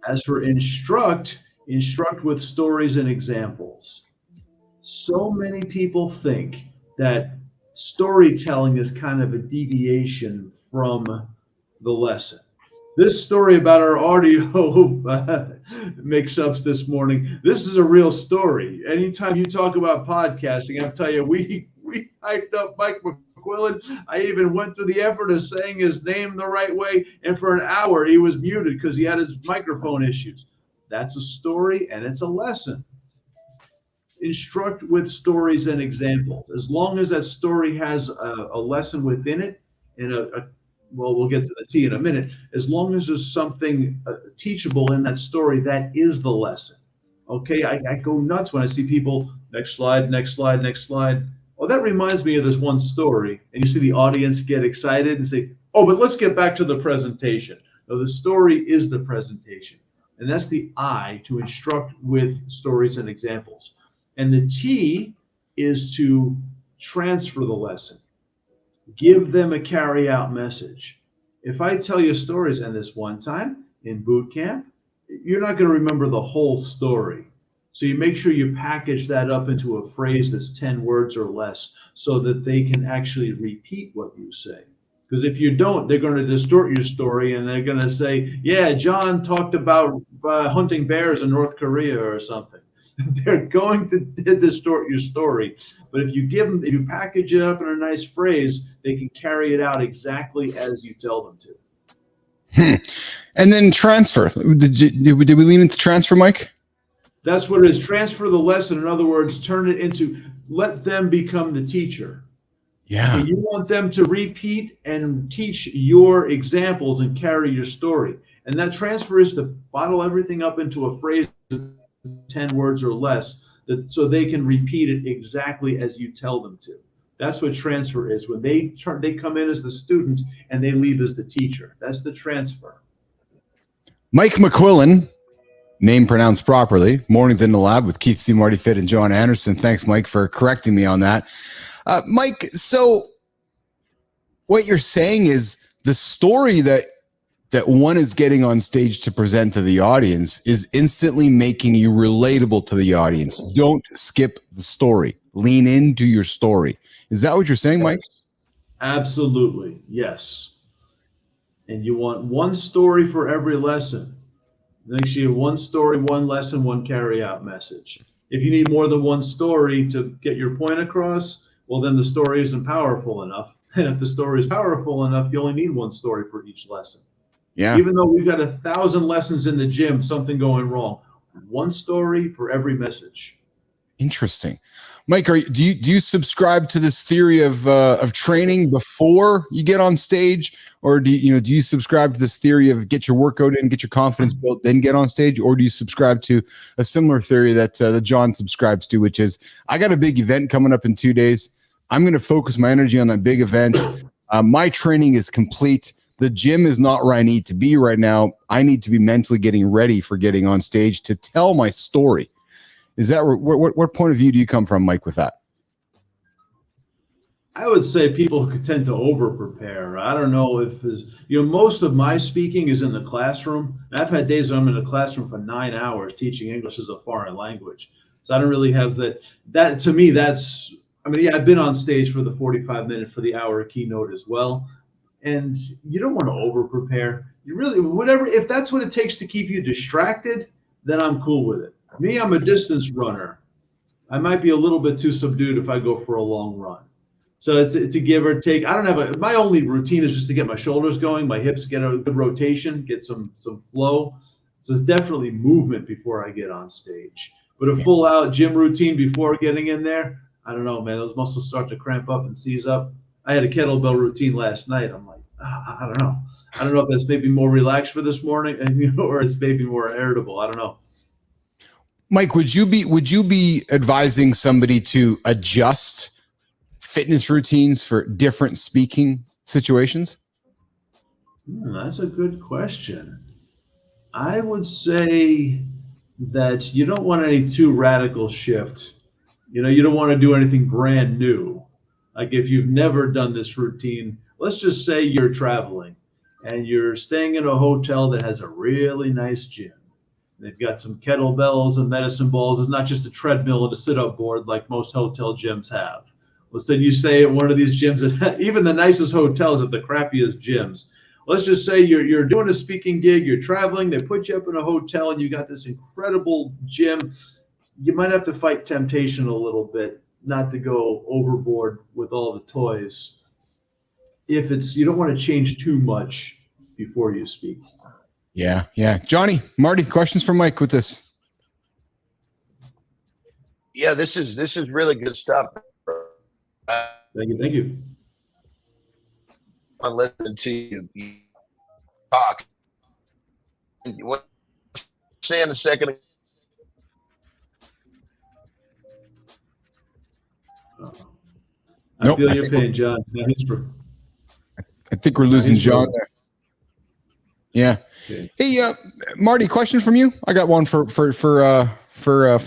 E: As for instruct with stories and examples. So many people think that storytelling is kind of a deviation from the lesson. This story about our audio mix-ups this morning, this is a real story. Anytime you talk about podcasting, I'll tell you, we hyped up Mike McQuillan. I even went through the effort of saying his name the right way, and for an hour he was muted because he had his microphone issues. That's a story, and it's a lesson. Instruct with stories and examples. As long as that story has a lesson within it, and well, we'll get to the T in a minute. As long as there's something teachable in that story, that is the lesson. Okay, I go nuts when I see people, next slide, next slide, next slide. Oh, that reminds me of this one story. And you see the audience get excited and say, oh, but let's get back to the presentation. No, the story is the presentation. And that's the I, to instruct with stories and examples. And the T is to transfer the lesson. Give them a carry-out message. If I tell you stories, and this one time in boot camp, you're not going to remember the whole story. So you make sure you package that up into a phrase that's 10 words or less so that they can actually repeat what you say. Because if you don't, they're going to distort your story and they're going to say, yeah, John talked about hunting bears in North Korea or something. They're going to distort your story. But if you package it up in a nice phrase, they can carry it out exactly as you tell them to.
A: And then transfer. Did we lean into transfer, Mike?
E: That's what it is. Transfer the lesson. In other words, turn it into, let them become the teacher.
A: Yeah.
E: So you want them to repeat and teach your examples and carry your story. And that transfer is to bottle everything up into a phrase of 10 words or less, so they can repeat it exactly as you tell them to. That's what transfer is. When they come in as the student and they leave as the teacher. That's the transfer.
A: Mike McQuillan, name pronounced properly. Mornings in the Lab with Keith C. Marty Fitt and John Anderson. Thanks, Mike, for correcting me on that. Mike, so what you're saying is the story that one is getting on stage to present to the audience is instantly making you relatable to the audience. Don't skip the story. Lean into your story. Is that what you're saying, Mike?
E: Absolutely, yes. And you want one story for every lesson. Make sure you have one story, one lesson, one carry-out message. If you need more than one story to get your point across, well, then the story isn't powerful enough. And if the story is powerful enough, you only need one story for each lesson.
A: Yeah.
E: Even though we've got 1,000 lessons in the gym, something going wrong, one story for every message.
A: Interesting. Mike, do you subscribe to this theory of training before you get on stage, or do you subscribe to this theory of get your workout in, get your confidence built, then get on stage, or do you subscribe to a similar theory that John subscribes to, which is I got a big event coming up in 2 days. I'm going to focus my energy on that big event. My training is complete. The gym is not where I need to be right now. I need to be mentally getting ready for getting on stage to tell my story. Is that what point of view do you come from, Mike, with that?
E: I would say people tend to over prepare. I don't know if most of my speaking is in the classroom. And I've had days when I'm in the classroom for 9 hours teaching English as a foreign language. So I don't really have that. That to me, I've been on stage for the 45-minute, for the hour keynote as well. And you don't want to over prepare. You really, if that's what it takes to keep you distracted, then I'm cool with it. Me, I'm a distance runner. I might be a little bit too subdued if I go for a long run. So it's a give or take. I don't have my only routine is just to get my shoulders going, my hips get a good rotation, get some flow. So it's definitely movement before I get on stage. But a full out gym routine before getting in there, I don't know, man. Those muscles start to cramp up and seize up. I had a kettlebell routine last night. I'm like, I don't know. I don't know if that's maybe more relaxed for this morning, or it's maybe more irritable. I don't know.
A: Mike, would you be advising somebody to adjust fitness routines for different speaking situations?
E: That's a good question. I would say that you don't want any too radical shift. You don't want to do anything brand new. Like if you've never done this routine, let's just say you're traveling and you're staying in a hotel that has a really nice gym. They've got some kettlebells and medicine balls. It's not just a treadmill and a sit-up board like most hotel gyms have. Let's say you stay at one of these gyms, that even the nicest hotels have the crappiest gyms. Let's just say you're doing a speaking gig, you're traveling, they put you up in a hotel and you got this incredible gym. You might have to fight temptation a little bit, not to go overboard with all the toys. You don't want to change too much before you speak.
A: Yeah. Johnny, Marty, questions for Mike with this?
D: Yeah, this is really good stuff.
E: Thank you.
D: I'm listening to you talk. What you saying a second ago?
E: I feel your pain, John.
A: I think we're losing John there. Yeah.
E: Okay.
A: Hey, Marty, question from you. I got one for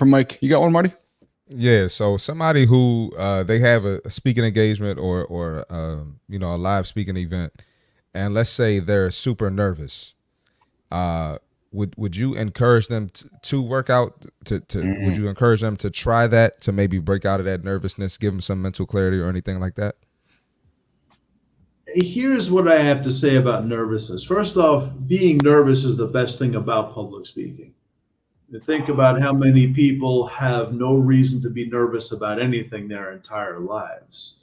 A: Mike. You got one, Marty?
B: Yeah. So somebody who they have a speaking engagement or a live speaking event, and let's say they're super nervous. Would you encourage them to work out? Would you encourage them to try that to maybe break out of that nervousness, give them some mental clarity or anything like that?
E: Here's what I have to say about nervousness. First off, being nervous is the best thing about public speaking. Think about how many people have no reason to be nervous about anything their entire lives.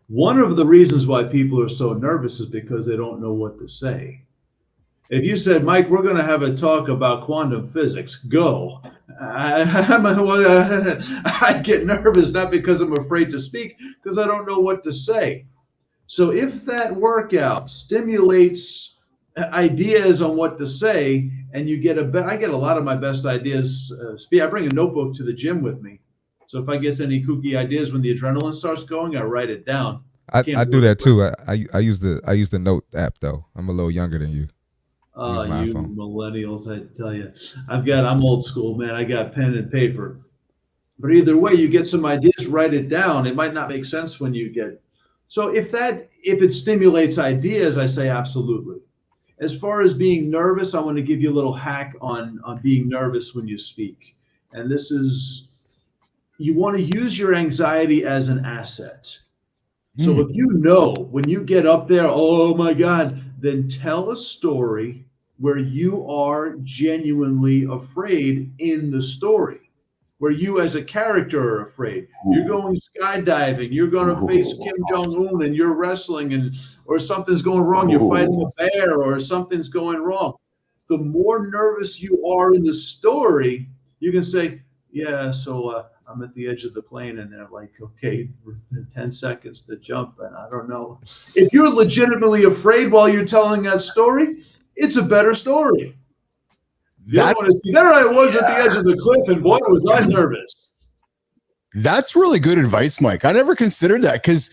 E: One of the reasons why people are so nervous is because they don't know what to say. If you said, Mike, we're going to have a talk about quantum physics, go. I get nervous, not because I'm afraid to speak, because I don't know what to say. So if that workout stimulates ideas on what to say, and I get a lot of my best ideas. I bring a notebook to the gym with me. So if I get any kooky ideas when the adrenaline starts going, I write it down.
B: I do that too. I use the note app though. I'm a little younger than you.
E: You millennials, I tell you. I'm old school, man. I got pen and paper. But either way, you get some ideas, write it down. It might not make sense when you get. So if it stimulates ideas, I say absolutely. As far as being nervous, I want to give you a little hack on being nervous when you speak. And this is, you want to use your anxiety as an asset. So if you know when you get up there, oh my God, then tell a story where you are genuinely afraid in the story. where you as a character are afraid. You're going skydiving. You're going to face Kim Jong-un and you're wrestling, or something's going wrong. You're fighting a bear or something's going wrong. The more nervous you are in the story, you can say, yeah, so I'm at the edge of the plane and they're like, okay, 10 seconds to jump. And I don't know. If you're legitimately afraid while you're telling that story, it's a better story. You don't want to see, there I was at the edge of the cliff, and boy, was I nervous.
A: That's really good advice, Mike. I never considered that because,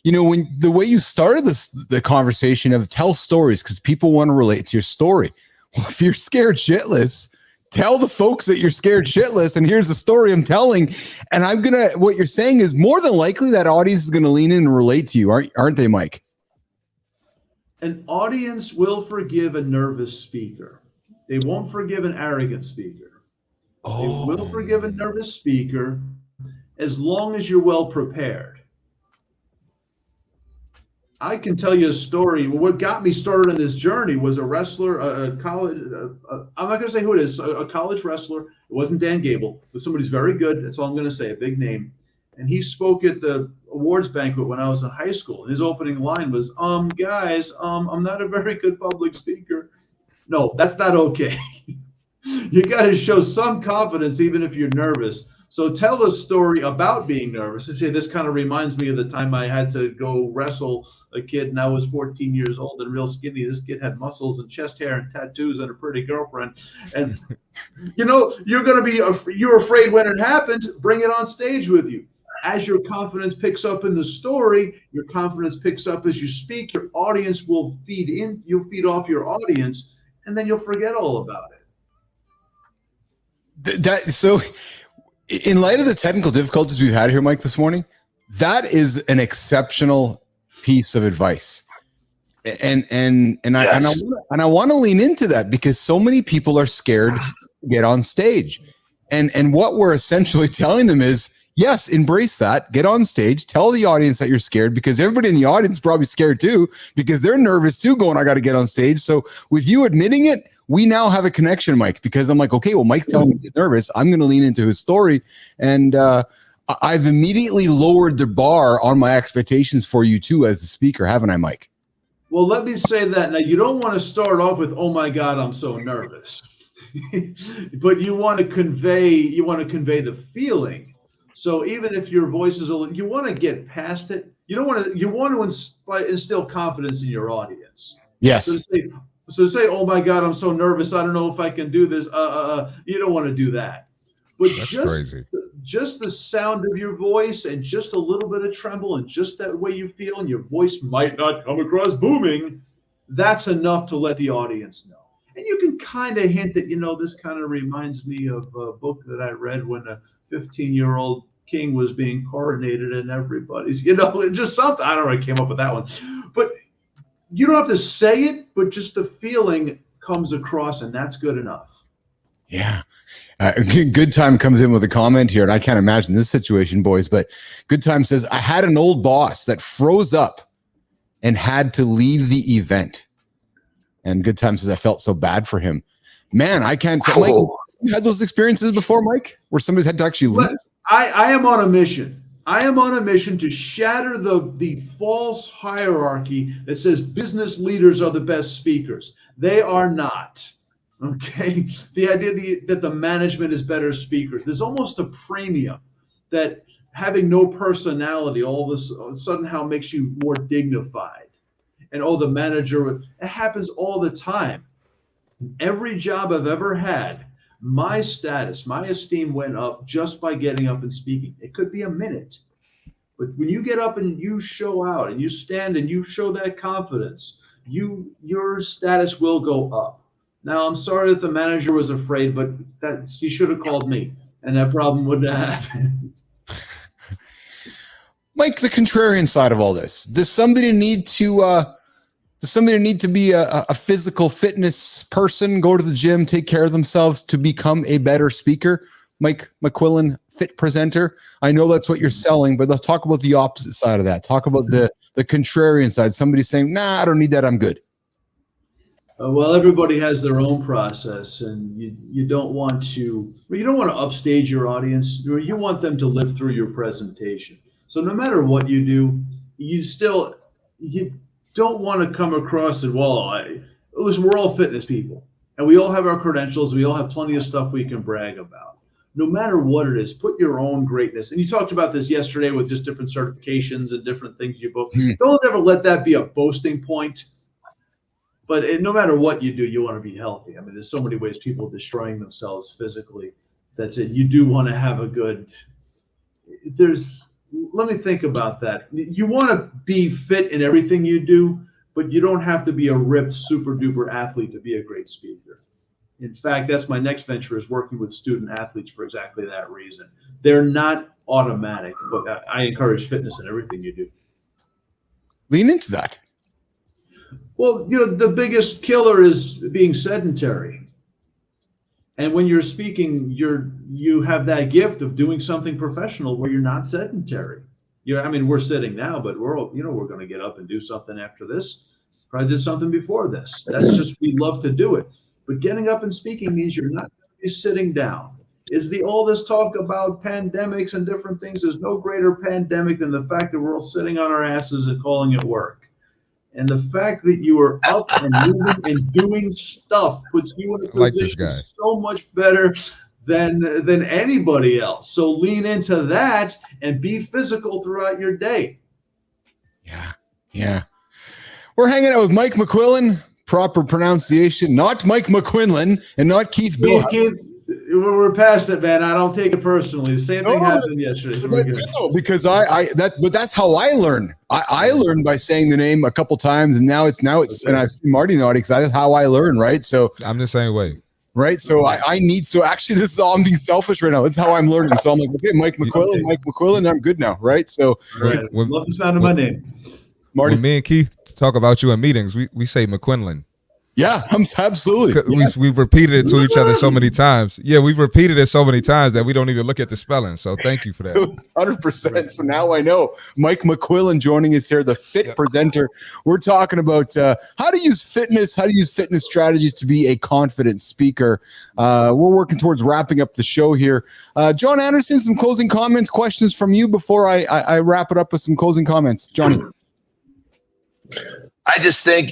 A: when the way you started the conversation of tell stories because people want to relate to your story. Well, if you're scared shitless, tell the folks that you're scared shitless, and here's the story I'm telling. And what you're saying is more than likely that audience is going to lean in and relate to you, aren't they, Mike?
E: An audience will forgive a nervous speaker. They won't forgive an arrogant speaker. They will forgive a nervous speaker as long as you're well prepared. I can tell you a story. What got me started in this journey was a wrestler, I'm not going to say who it is, a college wrestler. It wasn't Dan Gable, but somebody's very good. That's all I'm going to say, a big name. And he spoke at the awards banquet when I was in high school. And his opening line was, guys, I'm not a very good public speaker. No, that's not okay. You got to show some confidence even if you're nervous. So tell a story about being nervous. And say, this kind of reminds me of the time I had to go wrestle a kid, and I was 14 years old and real skinny. This kid had muscles and chest hair and tattoos and a pretty girlfriend. And, you're afraid when it happened, bring it on stage with you. As your confidence picks up in the story, your confidence picks up as you speak, your audience will feed in, you'll feed off your audience, and then you'll forget all about it.
A: So in light of the technical difficulties we've had here, Mike, this morning, that is an exceptional piece of advice. And I want to lean into that because so many people are scared to get on stage. And what we're essentially telling them is, yes, embrace that. Get on stage. Tell the audience that you're scared because everybody in the audience is probably scared too because they're nervous too going, I got to get on stage. So with you admitting it, we now have a connection, Mike, because I'm like, okay, well, Mike's telling me he's nervous. I'm going to lean into his story. And I've immediately lowered the bar on my expectations for you too as the speaker, haven't I, Mike?
E: Well, let me say that. Now, you don't want to start off with, oh my God, I'm so nervous. But you want to convey the feeling. So even if your voice is you want to get past it. You want to instill confidence in your audience.
A: Yes.
E: So say, oh my God, I'm so nervous. I don't know if I can do this. You don't want to do that. But
B: that's crazy.
E: Just the sound of your voice and just a little bit of tremble and just that way you feel, and your voice might not come across booming. That's enough to let the audience know. And you can kind of hint that, this kind of reminds me of a book that I read when a 15-year-old king was being coronated and everybody's, it's just something. I don't know, I came up with that one. But you don't have to say it, but just the feeling comes across, and that's good enough.
A: Yeah. Good Time comes in with a comment here, and I can't imagine this situation, boys, but Good Time says, I had an old boss that froze up and had to leave the event. And Good Time says, I felt so bad for him. Man, I can't tell. Mike, you had those experiences before, Mike, where somebody's had to actually leave?
E: I am on a mission. I am on a mission to shatter the false hierarchy that says business leaders are the best speakers. They are not. Okay? The idea that the management is better speakers. There's almost a premium that having no personality all of a sudden how makes you more dignified. And the manager, it happens all the time. Every job I've ever had, my status, my esteem went up just by getting up and speaking. It could be a minute. But when you get up and you show out and you stand and you show that confidence, your status will go up. Now, I'm sorry that the manager was afraid, but he should have called me and that problem wouldn't have happened.
A: Mike, the contrarian side of all this, does somebody need to be a physical fitness person, go to the gym, take care of themselves to become a better speaker? Mike McQuillan, fit presenter. I know that's what you're selling, but let's talk about the opposite side of that. Talk about the contrarian side. Somebody saying, nah, I don't need that. I'm good.
E: Well, everybody has their own process, and you don't want to upstage your audience. You want them to live through your presentation. So no matter what you do, you don't want to come across as, listen, we're all fitness people, and we all have our credentials. We all have plenty of stuff we can brag about. No matter what it is, put your own greatness. And you talked about this yesterday with just different certifications and different things you both. Don't ever let that be a boasting point. But no matter what you do, you want to be healthy. I mean, there's so many ways people are destroying themselves physically. That's it. You do want to have a good. Let me think about that. You want to be fit in everything you do, but you don't have to be a ripped, super duper athlete to be a great speaker. In fact, that's my next venture, is working with student athletes for exactly that reason. They're not automatic, but I encourage fitness in everything you do.
A: Lean into that.
E: Well, the biggest killer is being sedentary. And when you're speaking, you have that gift of doing something professional where you're not sedentary. We're sitting now, but we're going to get up and do something after this. Probably did something before this. That's just, we love to do it. But getting up and speaking means you're not going to be sitting down. All this talk about pandemics and different things, there's no greater pandemic than the fact that we're all sitting on our asses and calling it work. And the fact that you are up and moving and doing stuff puts you in a position so much better than anybody else. So lean into that and be physical throughout your day.
A: Yeah. We're hanging out with Mike McQuillan, proper pronunciation, not Mike McQuinlan and not Keith Bilous.
E: We're past it, man. I don't take it personally. The same thing happened yesterday. So
A: that's good though, because but that's how I learn. I learned by saying the name a couple times, and now it's and I see Marty nodding because that's how I learn, right? So
B: I'm the same way.
A: Right. So actually this is all, I'm being selfish right now. This is how I'm learning. So I'm like, okay, Mike McQuillan, I'm good now. Right. So
E: love the sound of my name.
B: Marty. When me and Keith talk about you in meetings, we say McQuinlan.
A: Yeah, absolutely.
B: Yes. We've repeated it to each other so many times. Yeah, we've repeated it so many times that we don't even look at the spelling. So thank you for that.
A: 100%. So now I know. Mike McQuillan joining us here, the fit presenter. We're talking about how to use fitness strategies to be a confident speaker. We're working towards wrapping up the show here. John Anderson, some closing comments, questions from you before I wrap it up with some closing comments. Johnny.
D: I just think,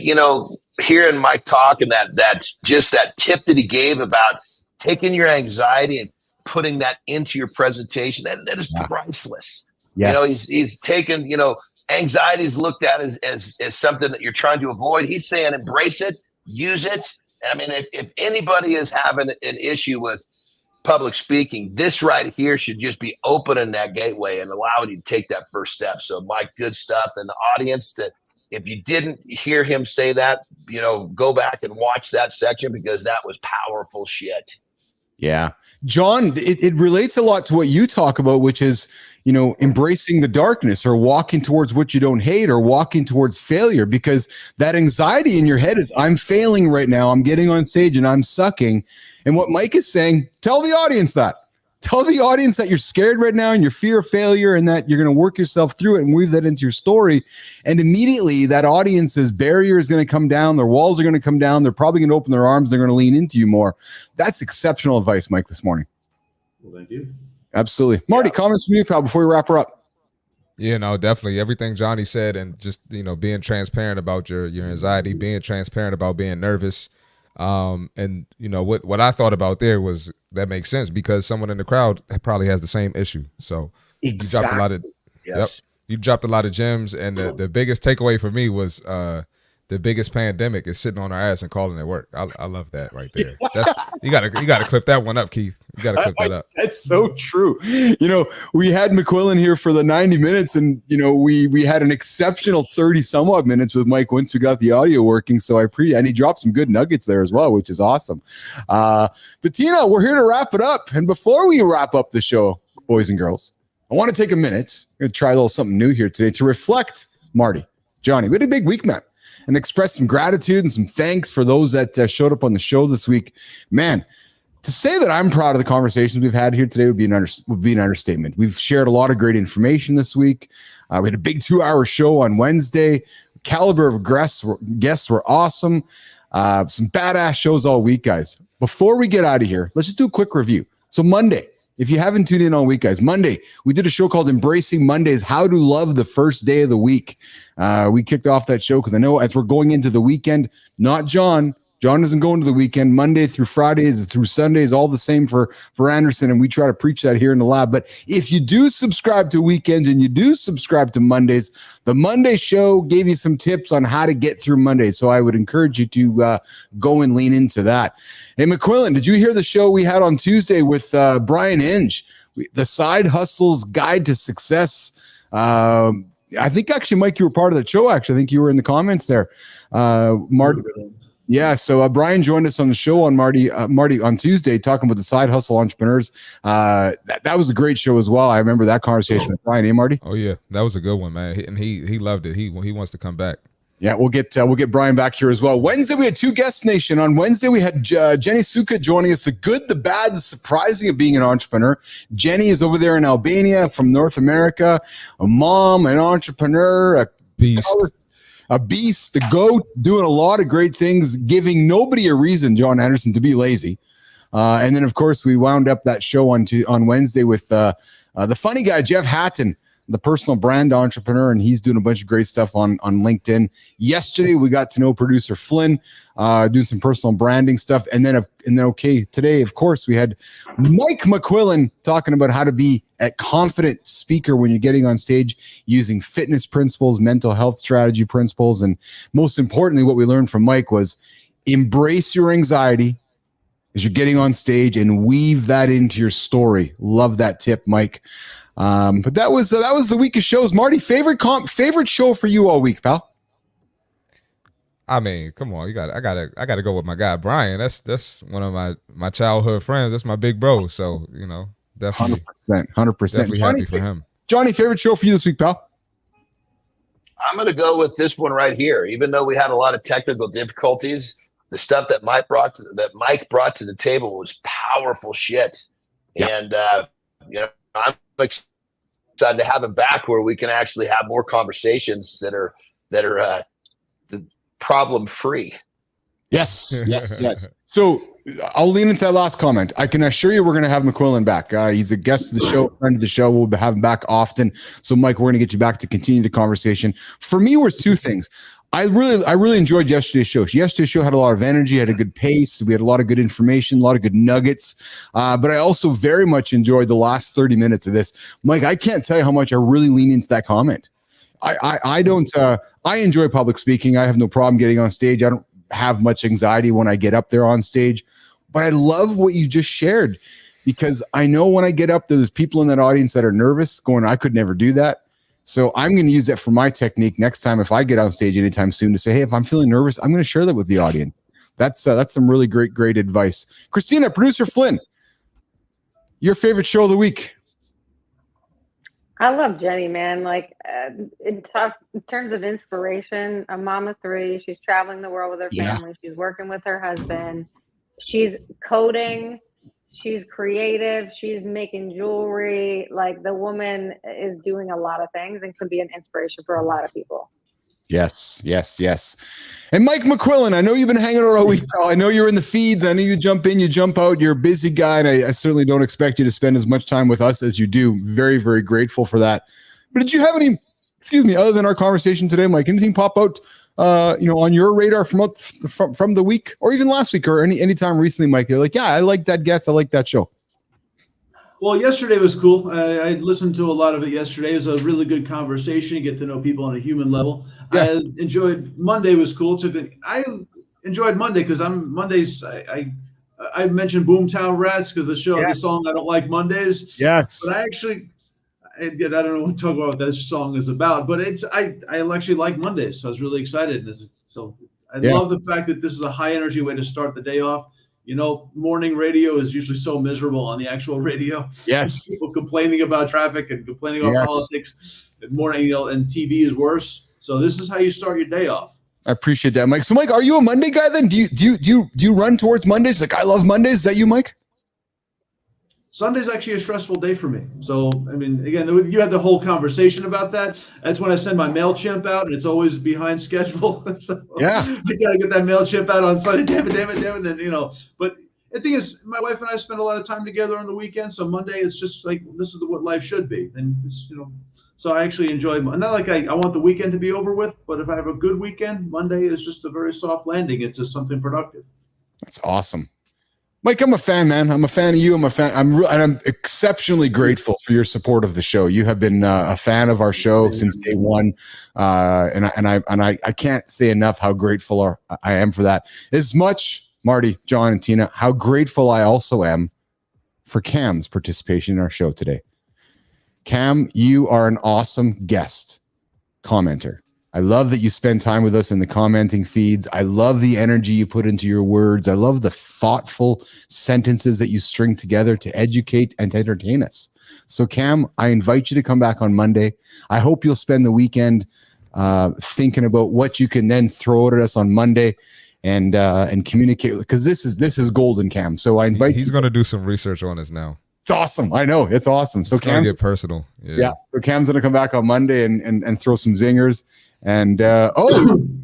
D: hearing Mike talk and that's just that tip that he gave about taking your anxiety and putting that into your presentation, that is priceless.
A: Yes.
D: He's taken, anxiety is looked at as something that you're trying to avoid. He's saying embrace it, use it. I mean, if anybody is having an issue with public speaking, this right here should just be opening that gateway and allowing you to take that first step. So Mike, good stuff. And the audience, if you didn't hear him say that, go back and watch that section because that was powerful shit.
A: Yeah. John, it relates a lot to what you talk about, which is, embracing the darkness or walking towards what you don't hate or walking towards failure, because that anxiety in your head is, I'm failing right now. I'm getting on stage and I'm sucking. And what Mike is saying, tell the audience that. Tell the audience that you're scared right now and your fear of failure and that you're going to work yourself through it and weave that into your story. And immediately that audience's barrier is going to come down. Their walls are going to come down. They're probably going to open their arms. They're going to lean into you more. That's exceptional advice, Mike, this morning.
E: Well, thank you.
A: Absolutely. Marty, comments from you, pal, before we wrap her up.
B: Yeah, no, definitely. Everything Johnny said, and just, being transparent about your anxiety, being transparent about being nervous. And what I thought about there was that makes sense because someone in the crowd probably has the same issue. So
A: exactly.
B: You dropped a lot of gems, and the biggest takeaway for me was the biggest pandemic is sitting on our ass and calling it work. I love that right there. That's you gotta clip that one up, Keith. You gotta clip that up.
A: That's so true. We had McQuillan here for the 90 minutes, and we had an exceptional 30 some odd minutes with Mike once we got the audio working. So and he dropped some good nuggets there as well, which is awesome. Bettina, we're here to wrap it up, and before we wrap up the show, boys and girls, I want to take a minute and try a little something new here today to reflect. Marty, Johnny, we had a big week, man, and express some gratitude and some thanks for those that showed up on the show this week. Man, to say that I'm proud of the conversations we've had here today would be an understatement. We've shared a lot of great information this week. We had a big 2-hour show on Wednesday. Caliber of guests were awesome. Some badass shows all week, guys. Before we get out of here, let's just do a quick review. So Monday, if you haven't tuned in all week, guys, Monday, we did a show called Embracing Mondays, How to Love the First Day of the Week. We kicked off that show because I know as we're going into the weekend, not John isn't going to the weekend. Monday through Fridays through Sundays, all the same for Anderson, and we try to preach that here in the lab. But if you do subscribe to weekends and you do subscribe to Mondays, the Monday show gave you some tips on how to get through Mondays. So I would encourage you to go and lean into that. Hey, McQuillan, did you hear the show we had on Tuesday with Brian Inge, the Side Hustle's Guide to Success? I think actually, Mike, you were part of the show. Actually, I think you were in the comments there. Marty. Yeah, so Brian joined us on the show on Marty on Tuesday talking about the side hustle entrepreneurs. That was a great show as well. I remember that conversation with Brian. Hey, Marty?
B: Oh yeah, that was a good one, man. He loved it. He wants to come back.
A: Yeah, we'll get Brian back here as well. Wednesday we had two guests, Nation. On Wednesday we had Jenny Suka joining us. The good, the bad, the surprising of being an entrepreneur. Jenny is over there in Albania from North America. A mom, an entrepreneur, a beast, the GOAT, doing a lot of great things, giving nobody a reason, John Anderson, to be lazy. And then, of course, we wound up that show on Wednesday with the funny guy, Jeff Hatton, the personal brand entrepreneur, and he's doing a bunch of great stuff on LinkedIn. Yesterday, we got to know producer Flynn, doing some personal branding stuff. And then today, of course, we had Mike McQuillan talking about how to be a confident speaker when you're getting on stage using fitness principles, mental health strategy principles. And most importantly, what we learned from Mike was embrace your anxiety as you're getting on stage and weave that into your story. Love that tip, Mike. But that was the week of shows. Marty, favorite show for you all week, pal?
B: I mean, come on, I gotta go with my guy Brian. That's one of my childhood friends. That's my big bro. So definitely
A: 100%.
B: Definitely happy for him.
A: Johnny, favorite show for you this week, pal?
D: I'm going to go with this one right here. Even though we had a lot of technical difficulties, the stuff that Mike brought to the table was powerful shit. Yeah. And I'm excited to have him back where we can actually have more conversations that are problem free.
A: Yes. So I'll lean into that last comment. I can assure you we're going to have McQuillan back. He's a guest of the show, friend of the show. We'll have him back often. So, Mike, we're going to get you back to continue the conversation. For me, was two things. I really enjoyed yesterday's show. Yesterday's show had a lot of energy, had a good pace. We had a lot of good information, a lot of good nuggets. But I also very much enjoyed the last 30 minutes of this. Mike, I can't tell you how much I really lean into that comment. I enjoy public speaking. I have no problem getting on stage. I don't have much anxiety when I get up there on stage, but I love what you just shared, because I know when I get up there, there's people in that audience that are nervous going, I could never do that. So I'm going to use that for my technique next time if I get on stage anytime soon to say, hey, if I'm feeling nervous, I'm going to share that with the audience. That's some really great advice. Christina, producer Flynn, your favorite show of the week?
C: I love Jenny, man. Like in terms of inspiration, a mom of three. She's traveling the world with her family. She's working with her husband. She's coding. She's creative. She's making jewelry. Like, the woman is doing a lot of things and can be an inspiration for a lot of people.
A: Yes. And Mike McQuillan, I know you've been hanging out all week, pal. I know you're in the feeds. I know you jump in, you jump out. You're a busy guy, and I certainly don't expect you to spend as much time with us as you do. Very, very grateful for that. But did you have any, other than our conversation today, Mike, anything pop out, on your radar from the week, or even last week, or any time recently, Mike? You're like, yeah, I like that guest. I like that show.
E: Well, yesterday was cool. I listened to a lot of it yesterday. It was a really good conversation. You get to know people on a human level. Yeah. I enjoyed Monday was cool. I enjoyed Monday because Mondays. I mentioned Boomtown Rats because the song I don't like Mondays.
A: Yes.
E: But I don't know what to talk about what this song is about, but I actually like Mondays, so I was really excited. So I love the fact that this is a high energy way to start the day off. Morning radio is usually so miserable on the actual radio.
A: Yes.
E: People complaining about traffic and complaining about politics. And morning, and TV is worse. So this is how you start your day off.
A: I appreciate that, Mike. So, Mike, are you a Monday guy then? Do you run towards Mondays? Like, I love Mondays. Is that you, Mike?
E: Sunday's actually a stressful day for me. So, I mean, again, you had the whole conversation about that. That's when I send my MailChimp out, and it's always behind schedule. So
A: Yeah.
E: I got to get that MailChimp out on Sunday. Damn it. Then, but the thing is, my wife and I spend a lot of time together on the weekend. So Monday, it's just like, this is what life should be. And it's, so I actually enjoy, not like I want the weekend to be over with, but if I have a good weekend, Monday is just a very soft landing into something productive.
A: That's awesome. Mike, I'm a fan, man. I'm a fan of you. I'm a fan. I'm exceptionally grateful for your support of the show. You have been a fan of our show since day one, and I can't say enough how grateful I am for that. As much, Marty, John, and Tina, how grateful I also am for Cam's participation in our show today. Cam, you are an awesome guest commenter. I love that you spend time with us in the commenting feeds. I love the energy you put into your words. I love the thoughtful sentences that you string together to educate and to entertain us. So, Cam, I invite you to come back on Monday. I hope you'll spend the weekend thinking about what you can then throw at us on Monday and communicate, because this is golden, Cam. So I invite
B: He's going to do some research on us now.
A: It's awesome. I know it's awesome. So
B: Cam's
A: Cam's
B: get personal.
A: Yeah. So Cam's going to come back on Monday and throw some zingers. And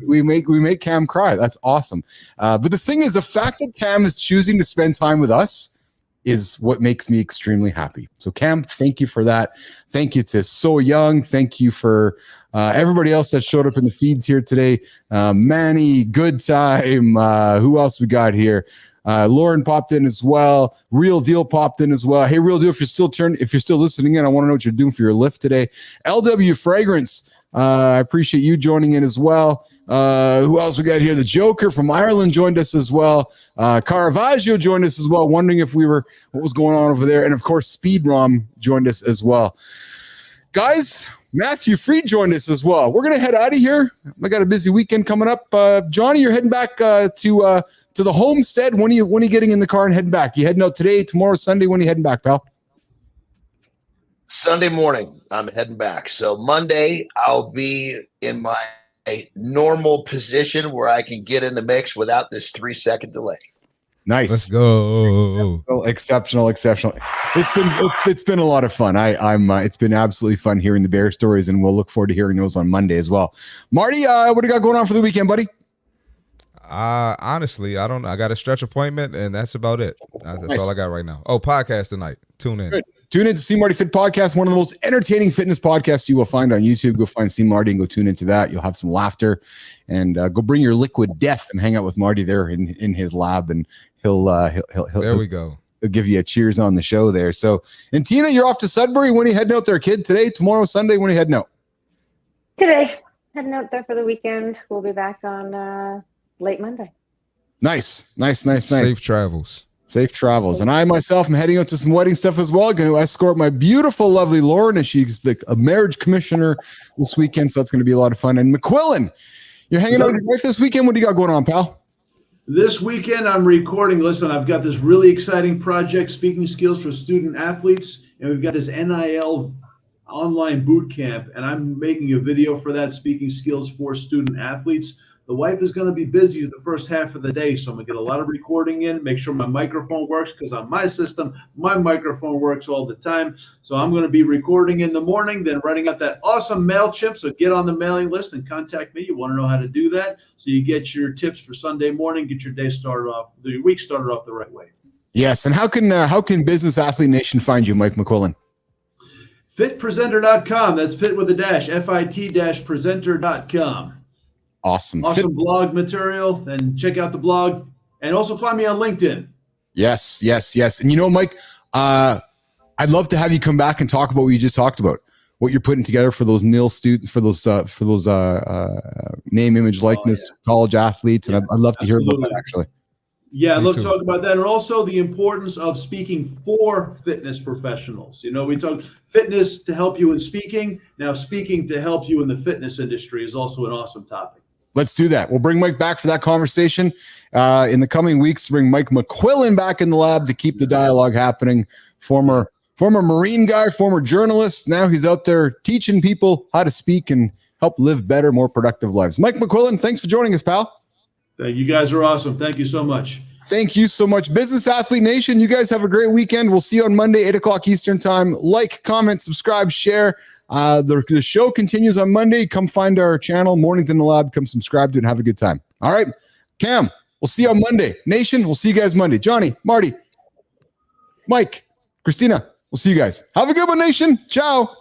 A: we make Cam cry. That's awesome. But the thing is, the fact that Cam is choosing to spend time with us is what makes me extremely happy. So Cam, thank you for that. Thank you to So Young. Thank you for everybody else that showed up in the feeds here today. Manny, Good Time. Who else we got here? Lauren popped in as well. Real Deal popped in as well. Hey, Real Deal, if you're still listening in, I want to know what you're doing for your lift today. LW Fragrance. I appreciate you joining in as well. Who else we got here? The Joker from Ireland joined us as well. Caravaggio joined us as well, wondering what was going on over there. And of course, Speed Rom joined us as well. Guys, Matthew Freed joined us as well. We're gonna head out of here. I got a busy weekend coming up. Johnny, you're heading back to the homestead. When are you getting in the car and heading back? You heading out today, tomorrow, Sunday? When are you heading back, pal?
D: Sunday morning, I'm heading back. So Monday, I'll be in my normal position where I can get in the mix without this 3-second delay.
A: Nice.
B: Let's go.
A: Exceptional. It's been a lot of fun. It's been absolutely fun hearing the bear stories, and we'll look forward to hearing those on Monday as well. Marty, what do you got going on for the weekend, buddy?
B: Honestly, I don't know. I got a stretch appointment, and that's about it. That's
A: Nice.
B: all I got right now. Oh, podcast tonight. Tune in.
A: Good. Tune in to See Marty Fit Podcast, one of the most entertaining fitness podcasts you will find on YouTube. Go find See Marty and go tune into that. You'll have some laughter, and go bring your liquid death and hang out with Marty there in his lab, and he'll
B: There we go.
A: He'll give you a cheers on the show there. So, and Tina, you're off to Sudbury. When are you heading out there, kid? Today, tomorrow, Sunday? When are you heading out?
C: Today, heading out there for the weekend. We'll be back on late Monday.
A: Nice.
B: Safe travels.
A: Safe travels. And I myself am heading out to some wedding stuff as well. Going to escort my beautiful, lovely Lauren, and she's a marriage commissioner this weekend. So that's going to be a lot of fun. And McQuillan, you're hanging out with your wife this weekend. What do you got going on, pal?
E: This weekend, I'm recording. Listen, I've got this really exciting project, Speaking Skills for Student Athletes, and we've got this NIL online boot camp, and I'm making a video for that, Speaking Skills for Student Athletes. The wife is going to be busy the first half of the day, so I'm going to get a lot of recording in, make sure my microphone works, because on my system, my microphone works all the time. So I'm going to be recording in the morning, then writing out that awesome MailChimp. So get on the mailing list and contact me. You want to know how to do that, so you get your tips for Sunday morning, get your day started off, the week started off the right way.
A: Yes, and how can Business Athlete Nation find you, Mike McQuillan?
E: Fitpresenter.com. That's fit with a dash, fit-presenter.com.
A: Awesome
E: blog material, and check out the blog, and also find me on LinkedIn.
A: Yes. And you know, Mike, I'd love to have you come back and talk about what you just talked about, what you're putting together for those NIL students, for those name, image, likeness college athletes, and I'd love to hear about that actually.
E: Yeah, I'd
B: Me
E: love
B: too.
E: to talk about that, and also the importance of speaking for fitness professionals. You know, we talk fitness to help you in speaking. Now, speaking to help you in the fitness industry is also an awesome topic.
A: Let's do that. We'll bring Mike back for that conversation in the coming weeks. Bring Mike McQuillan back in the lab to keep the dialogue happening. Former Marine guy, former journalist. Now he's out there teaching people how to speak and help live better, more productive lives. Mike McQuillan, thanks for joining us, pal.
E: You guys are awesome. Thank you so much.
A: Thank you so much. Business Athlete Nation, you guys have a great weekend. We'll see you on Monday, 8 o'clock Eastern time. Like, comment, subscribe, share. The show continues on Monday. Come find our channel, Mornings in the Lab. Come subscribe to it and have a good time. All right. Cam, we'll see you on Monday. Nation, we'll see you guys Monday. Johnny, Marty, Mike, Christina, we'll see you guys. Have a good one, Nation. Ciao.